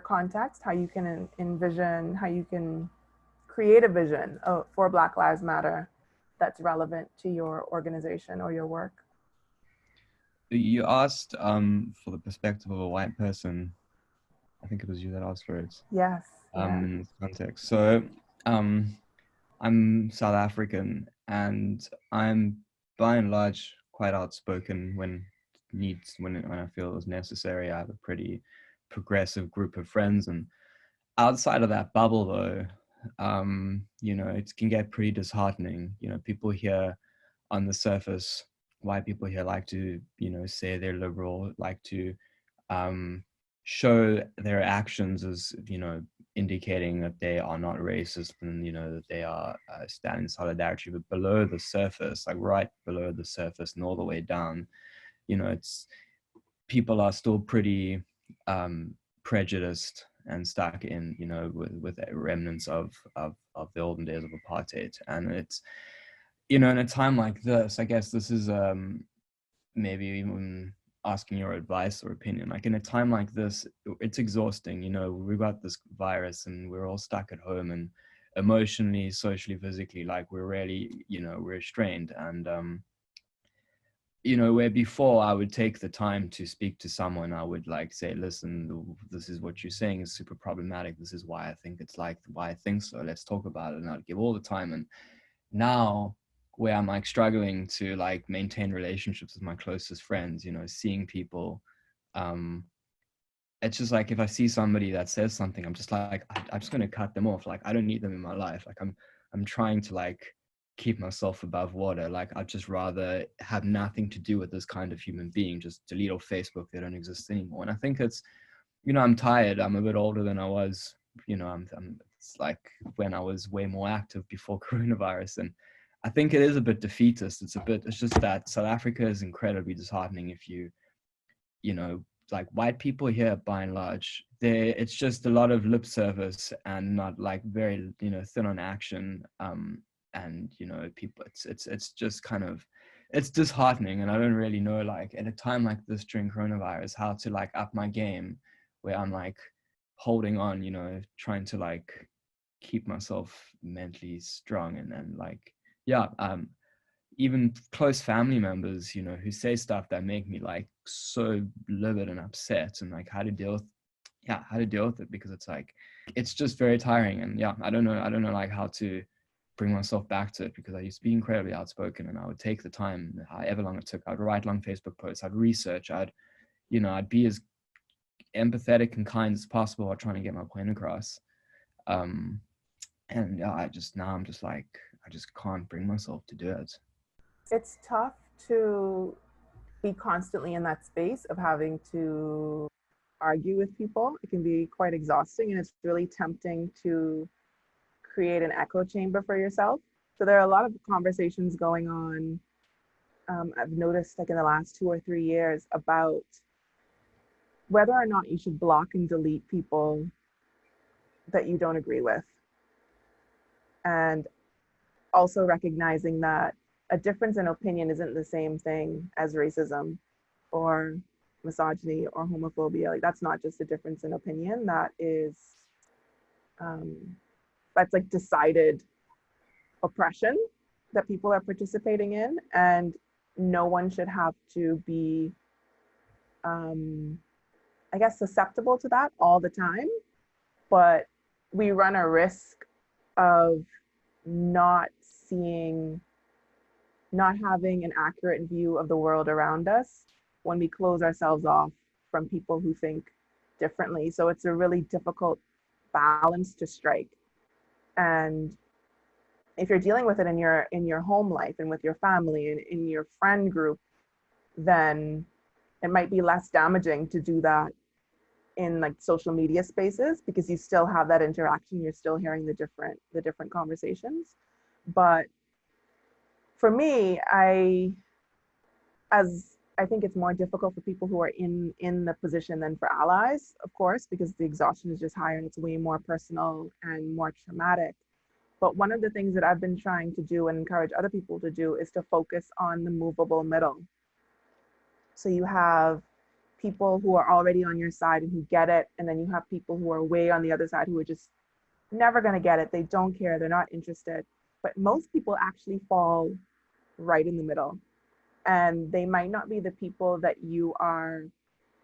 context, how you can envision, how you can create a vision for Black Lives Matter that's relevant to your organization or your work? You asked for the perspective of a white person. I think it was you that asked for it. Yes. In this context. So I'm South African, and I'm by and large quite outspoken when I feel it was necessary. I have a pretty progressive group of friends, and outside of that bubble though, you know, it can get pretty disheartening. You know, people here on the surface, white people here like to, you know, say they're liberal, like to show their actions as, you know, indicating that they are not racist and, you know, that they are stand in solidarity. But below the surface, like right below the surface and all the way down, you know, it's people are still pretty prejudiced and stuck in, you know, with remnants of the olden days of apartheid. And it's, you know, in a time like this, I guess this is maybe even asking your advice or opinion. Like in a time like this, it's exhausting. You know, we've got this virus and we're all stuck at home, and emotionally, socially, physically, like we're really, you know, we're strained. And you know, where before I would take the time to speak to someone, I would like say, listen, this is what you're saying is super problematic. This is why I think it's like, why I think so. Let's talk about it. And I'd give all the time. And now where I'm like struggling to like maintain relationships with my closest friends, you know, seeing people, it's just like, if I see somebody that says something, I'm just like, I'm just going to cut them off. Like, I don't need them in my life. Like I'm trying to like keep myself above water. Like, I'd just rather have nothing to do with this kind of human being, just delete off Facebook. They don't exist anymore. And I think it's, you know, I'm tired. I'm a bit older than I was, you know, it's like when I was way more active before coronavirus. And I think it is a bit defeatist. It's just that South Africa is incredibly disheartening. If you know, like white people here by and large, it's just a lot of lip service and not like very, you know, thin on action. And, you know, people, it's just kind of, it's disheartening. And I don't really know, like at a time like this during coronavirus, how to like up my game where I'm like holding on, you know, trying to like keep myself mentally strong. And like, yeah, even close family members, you know, who say stuff that make me like so livid and upset, and like how to deal with it, because it's like, it's just very tiring. And yeah, I don't know like how to bring myself back to it, because I used to be incredibly outspoken, and I would take the time, however long it took. I'd write long Facebook posts, I'd research, I'd be as empathetic and kind as possible while trying to get my point across. And yeah, I'm just like, I just can't bring myself to do it. It's tough to be constantly in that space of having to argue with people. It can be quite exhausting, and it's really tempting to create an echo chamber for yourself. So there are a lot of conversations going on, I've noticed like in the last 2 or 3 years, about whether or not you should block and delete people that you don't agree with. And also recognizing that a difference in opinion isn't the same thing as racism or misogyny or homophobia. Like, that's not just a difference in opinion. That is, that's like decided oppression that people are participating in. And no one should have to be, I guess, susceptible to that all the time. But we run a risk of not having an accurate view of the world around us when we close ourselves off from people who think differently. So it's a really difficult balance to strike. And if you're dealing with it in your home life and with your family and in your friend group, then it might be less damaging to do that in like social media spaces, because you still have that interaction, you're still hearing the different conversations. But for me, I think it's more difficult for people who are in the position than for allies, of course, because the exhaustion is just higher and it's way more personal and more traumatic. But one of the things that I've been trying to do and encourage other people to do is to focus on the movable middle. So you have people who are already on your side and who get it, and then you have people who are way on the other side who are just never going to get it. They don't care, they're not interested. But most people actually fall right in the middle. And they might not be the people that you are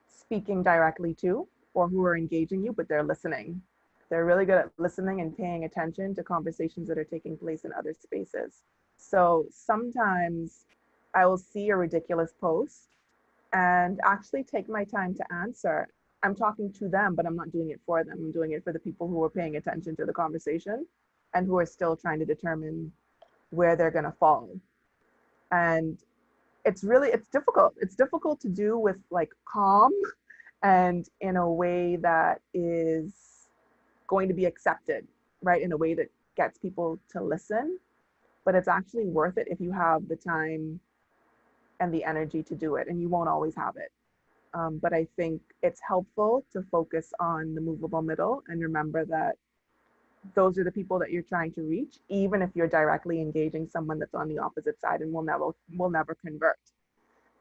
speaking directly to or who are engaging you, but they're listening. They're really good at listening and paying attention to conversations that are taking place in other spaces. So sometimes I will see a ridiculous post and actually take my time to answer. I'm talking to them, but I'm not doing it for them. I'm doing it for the people who are paying attention to the conversation and who are still trying to determine where they're going to fall. And it's difficult. It's difficult to do with like calm and in a way that is going to be accepted, right? In a way that gets people to listen. But it's actually worth it if you have the time and the energy to do it, and you won't always have it. But I think it's helpful to focus on the movable middle and remember that those are the people that you're trying to reach, even if you're directly engaging someone that's on the opposite side and will never convert.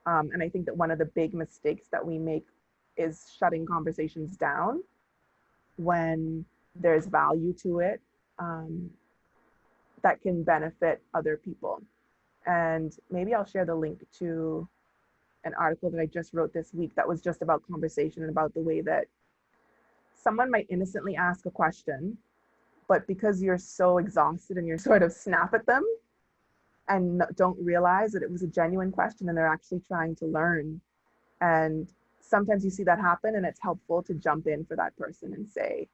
And I think that one of the big mistakes that we make is shutting conversations down when there's value to it that can benefit other people. And maybe I'll share the link to an article that I just wrote this week that was just about conversation and about the way that someone might innocently ask a question, but because you're so exhausted and you're sort of snap at them and don't realize that it was a genuine question and they're actually trying to learn. And sometimes you see that happen, and it's helpful to jump in for that person and say,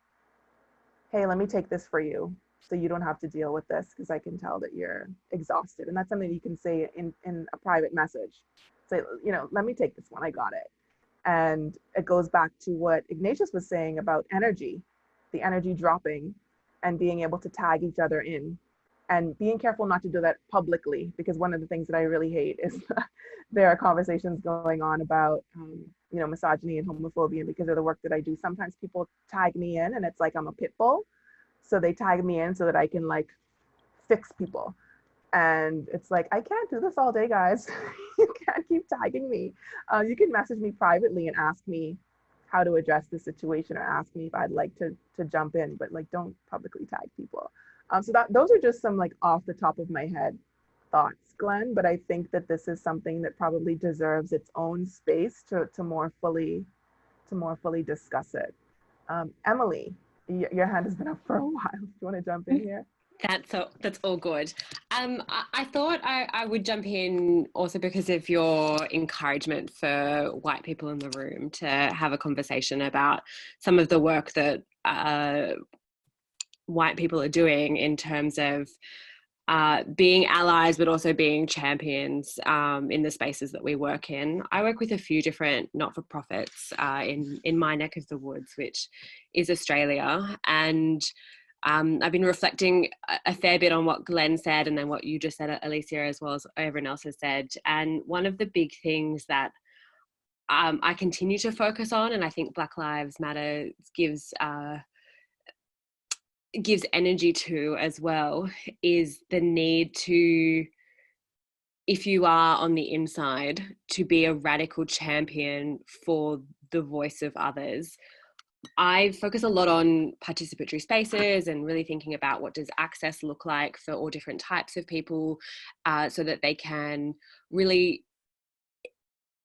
hey, let me take this for you so you don't have to deal with this, because I can tell that you're exhausted. And that's something you can say in a private message. Say, let me take this one, I got it. And it goes back to what Ignatius was saying about energy, the energy dropping and being able to tag each other in, and being careful not to do that publicly, because one of the things that I really hate is there are conversations going on about, misogyny and homophobia. And because of the work that I do, sometimes people tag me in and it's like I'm a pit bull. So they tag me in so that I can like fix people. And it's like, I can't do this all day, guys. You can't keep tagging me. You can message me privately and ask me how to address the situation, or ask me if I'd like to jump in, but like, don't publicly tag people. So those are just some like off the top of my head thoughts, Glenn, but I think that this is something that probably deserves its own space to more fully discuss it. Emily, your hand has been up for a while. Do you want to jump in here? That's all good. I thought I would jump in also because of your encouragement for white people in the room to have a conversation about some of the work that white people are doing in terms of being allies, but also being champions in the spaces that we work in. I work with a few different not-for-profits in my neck of the woods, which is Australia. And I've been reflecting a fair bit on what Glenn said, and then what you just said, Alicia, as well as everyone else has said. And one of the big things that I continue to focus on, and I think Black Lives Matter gives energy to as well, is the need to, if you are on the inside, to be a radical champion for the voice of others. I focus a lot on participatory spaces and really thinking about what does access look like for all different types of people, so that they can really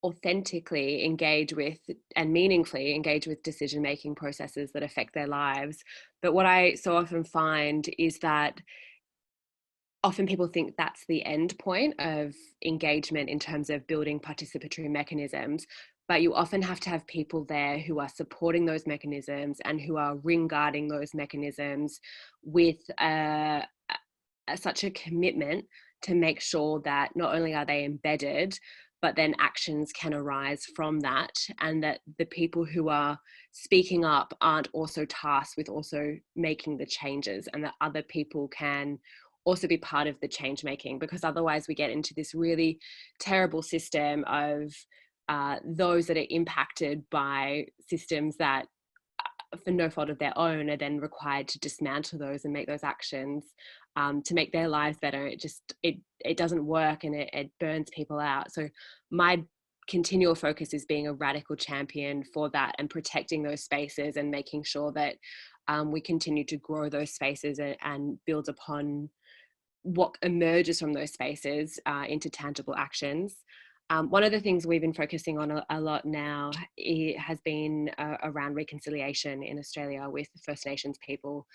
authentically engage with and meaningfully engage with decision-making processes that affect their lives. But what I so often find is that often people think that's the end point of engagement in terms of building participatory mechanisms, but you often have to have people there who are supporting those mechanisms and who are ring-guarding those mechanisms with such a commitment to make sure that not only are they embedded, but then actions can arise from that, and that the people who are speaking up aren't also tasked with also making the changes, and that other people can also be part of the change making, because otherwise we get into this really terrible system of those that are impacted by systems that for no fault of their own are then required to dismantle those and make those actions to make their lives better. It doesn't work, and it burns people out. So my continual focus is being a radical champion for that and protecting those spaces and making sure that we continue to grow those spaces and build upon what emerges from those spaces into tangible actions. One of the things we've been focusing on a lot now has been around reconciliation in Australia with First Nations people.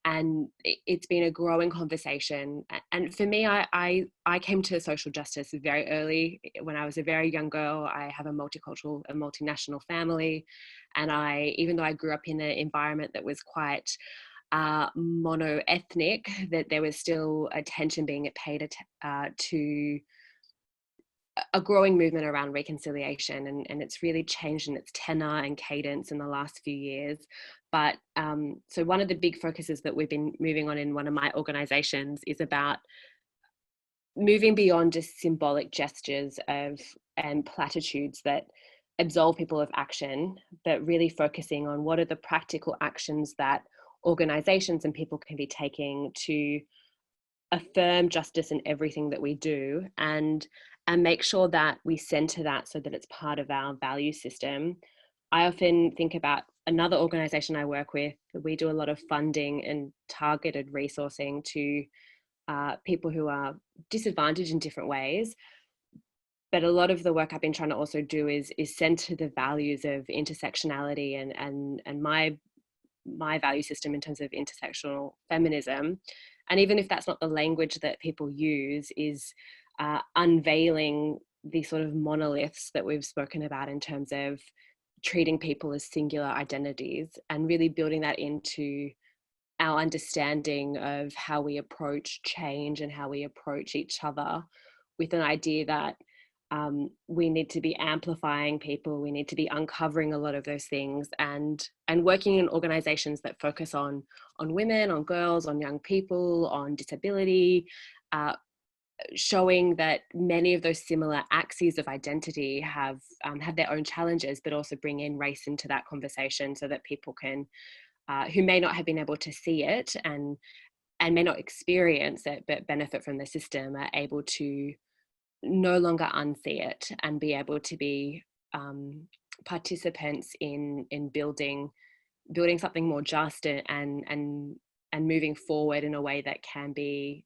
And it's been a growing conversation. And for me, I came to social justice very early. When I was a very young girl, I have a multicultural, a multinational family. And even though I grew up in an environment that was quite mono-ethnic, that there was still attention being paid to a growing movement around reconciliation, and it's really changed in its tenor and cadence in the last few years. But so one of the big focuses that we've been moving on in one of my organizations is about moving beyond just symbolic gestures and platitudes that absolve people of action, but really focusing on what are the practical actions that organizations and people can be taking to affirm justice in everything that we do, and make sure that we center that so that it's part of our value system. I often think about another organization I work with. We do a lot of funding and targeted resourcing to people who are disadvantaged in different ways. But a lot of the work I've been trying to also do is center the values of intersectionality and my value system in terms of intersectional feminism. And even if that's not the language that people use, is unveiling the sort of monoliths that we've spoken about in terms of treating people as singular identities, and really building that into our understanding of how we approach change and how we approach each other, with an idea that we need to be amplifying people, we need to be uncovering a lot of those things, and working in organizations that focus on women, on girls, on young people, on disability, showing that many of those similar axes of identity have their own challenges, but also bring in race into that conversation so that people can, who may not have been able to see it and may not experience it, but benefit from the system, are able to no longer unsee it and be able to be participants in building something more just and moving forward in a way that can be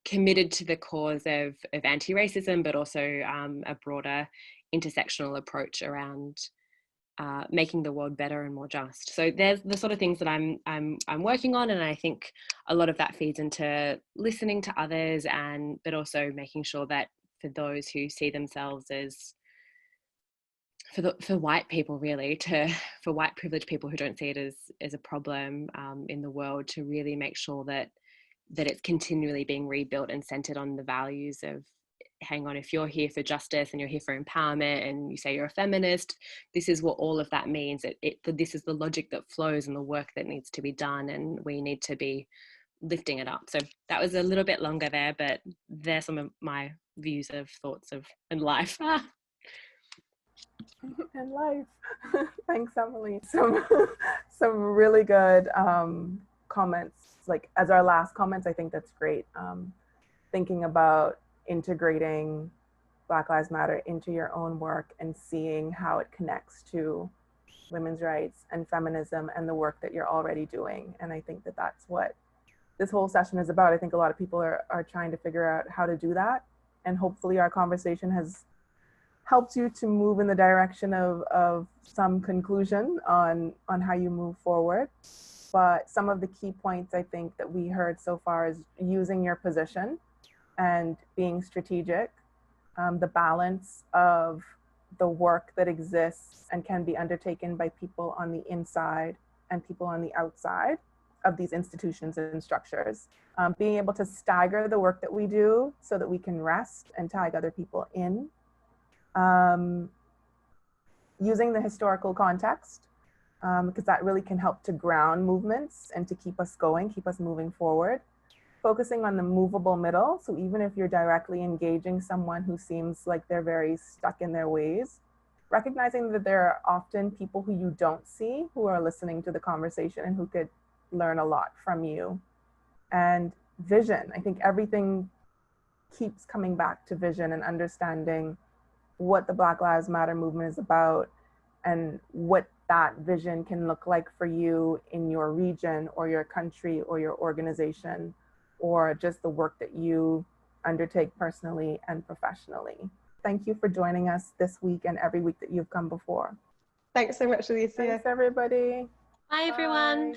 committed to the cause of anti-racism, but also a broader intersectional approach around making the world better and more just. So there's the sort of things that I'm working on, and I think a lot of that feeds into listening to others, but also making sure that for those who see themselves as, for white people really, for white privileged people who don't see it as a problem in the world, to really make sure that it's continually being rebuilt and centered on the values of, hang on, if you're here for justice and you're here for empowerment and you say you're a feminist, this is what all of that means. This is the logic that flows and the work that needs to be done, and we need to be lifting it up. So that was a little bit longer there, but there's some of my views of thoughts of and life. And life. Thanks, Emily. Some really good comments. Like, as our last comments, I think that's great. Thinking about integrating Black Lives Matter into your own work and seeing how it connects to women's rights and feminism and the work that you're already doing. And I think that that's what this whole session is about. I think a lot of people are trying to figure out how to do that. And hopefully our conversation has helped you to move in the direction of some conclusion on how you move forward. But some of the key points I think that we heard so far is using your position and being strategic, the balance of the work that exists and can be undertaken by people on the inside and people on the outside of these institutions and structures, being able to stagger the work that we do so that we can rest and tag other people in Using the historical context, because that really can help to ground movements and to keep us going, keep us moving forward. Focusing on the movable middle. So even if you're directly engaging someone who seems like they're very stuck in their ways, recognizing that there are often people who you don't see who are listening to the conversation and who could learn a lot from you. And vision. I think everything keeps coming back to vision and understanding what the Black Lives Matter movement is about and what that vision can look like for you in your region or your country or your organization, or just the work that you undertake personally and professionally. Thank you for joining us this week and every week that you've come before. Thanks so much, Alicia. Thanks, everybody. Bye, everyone.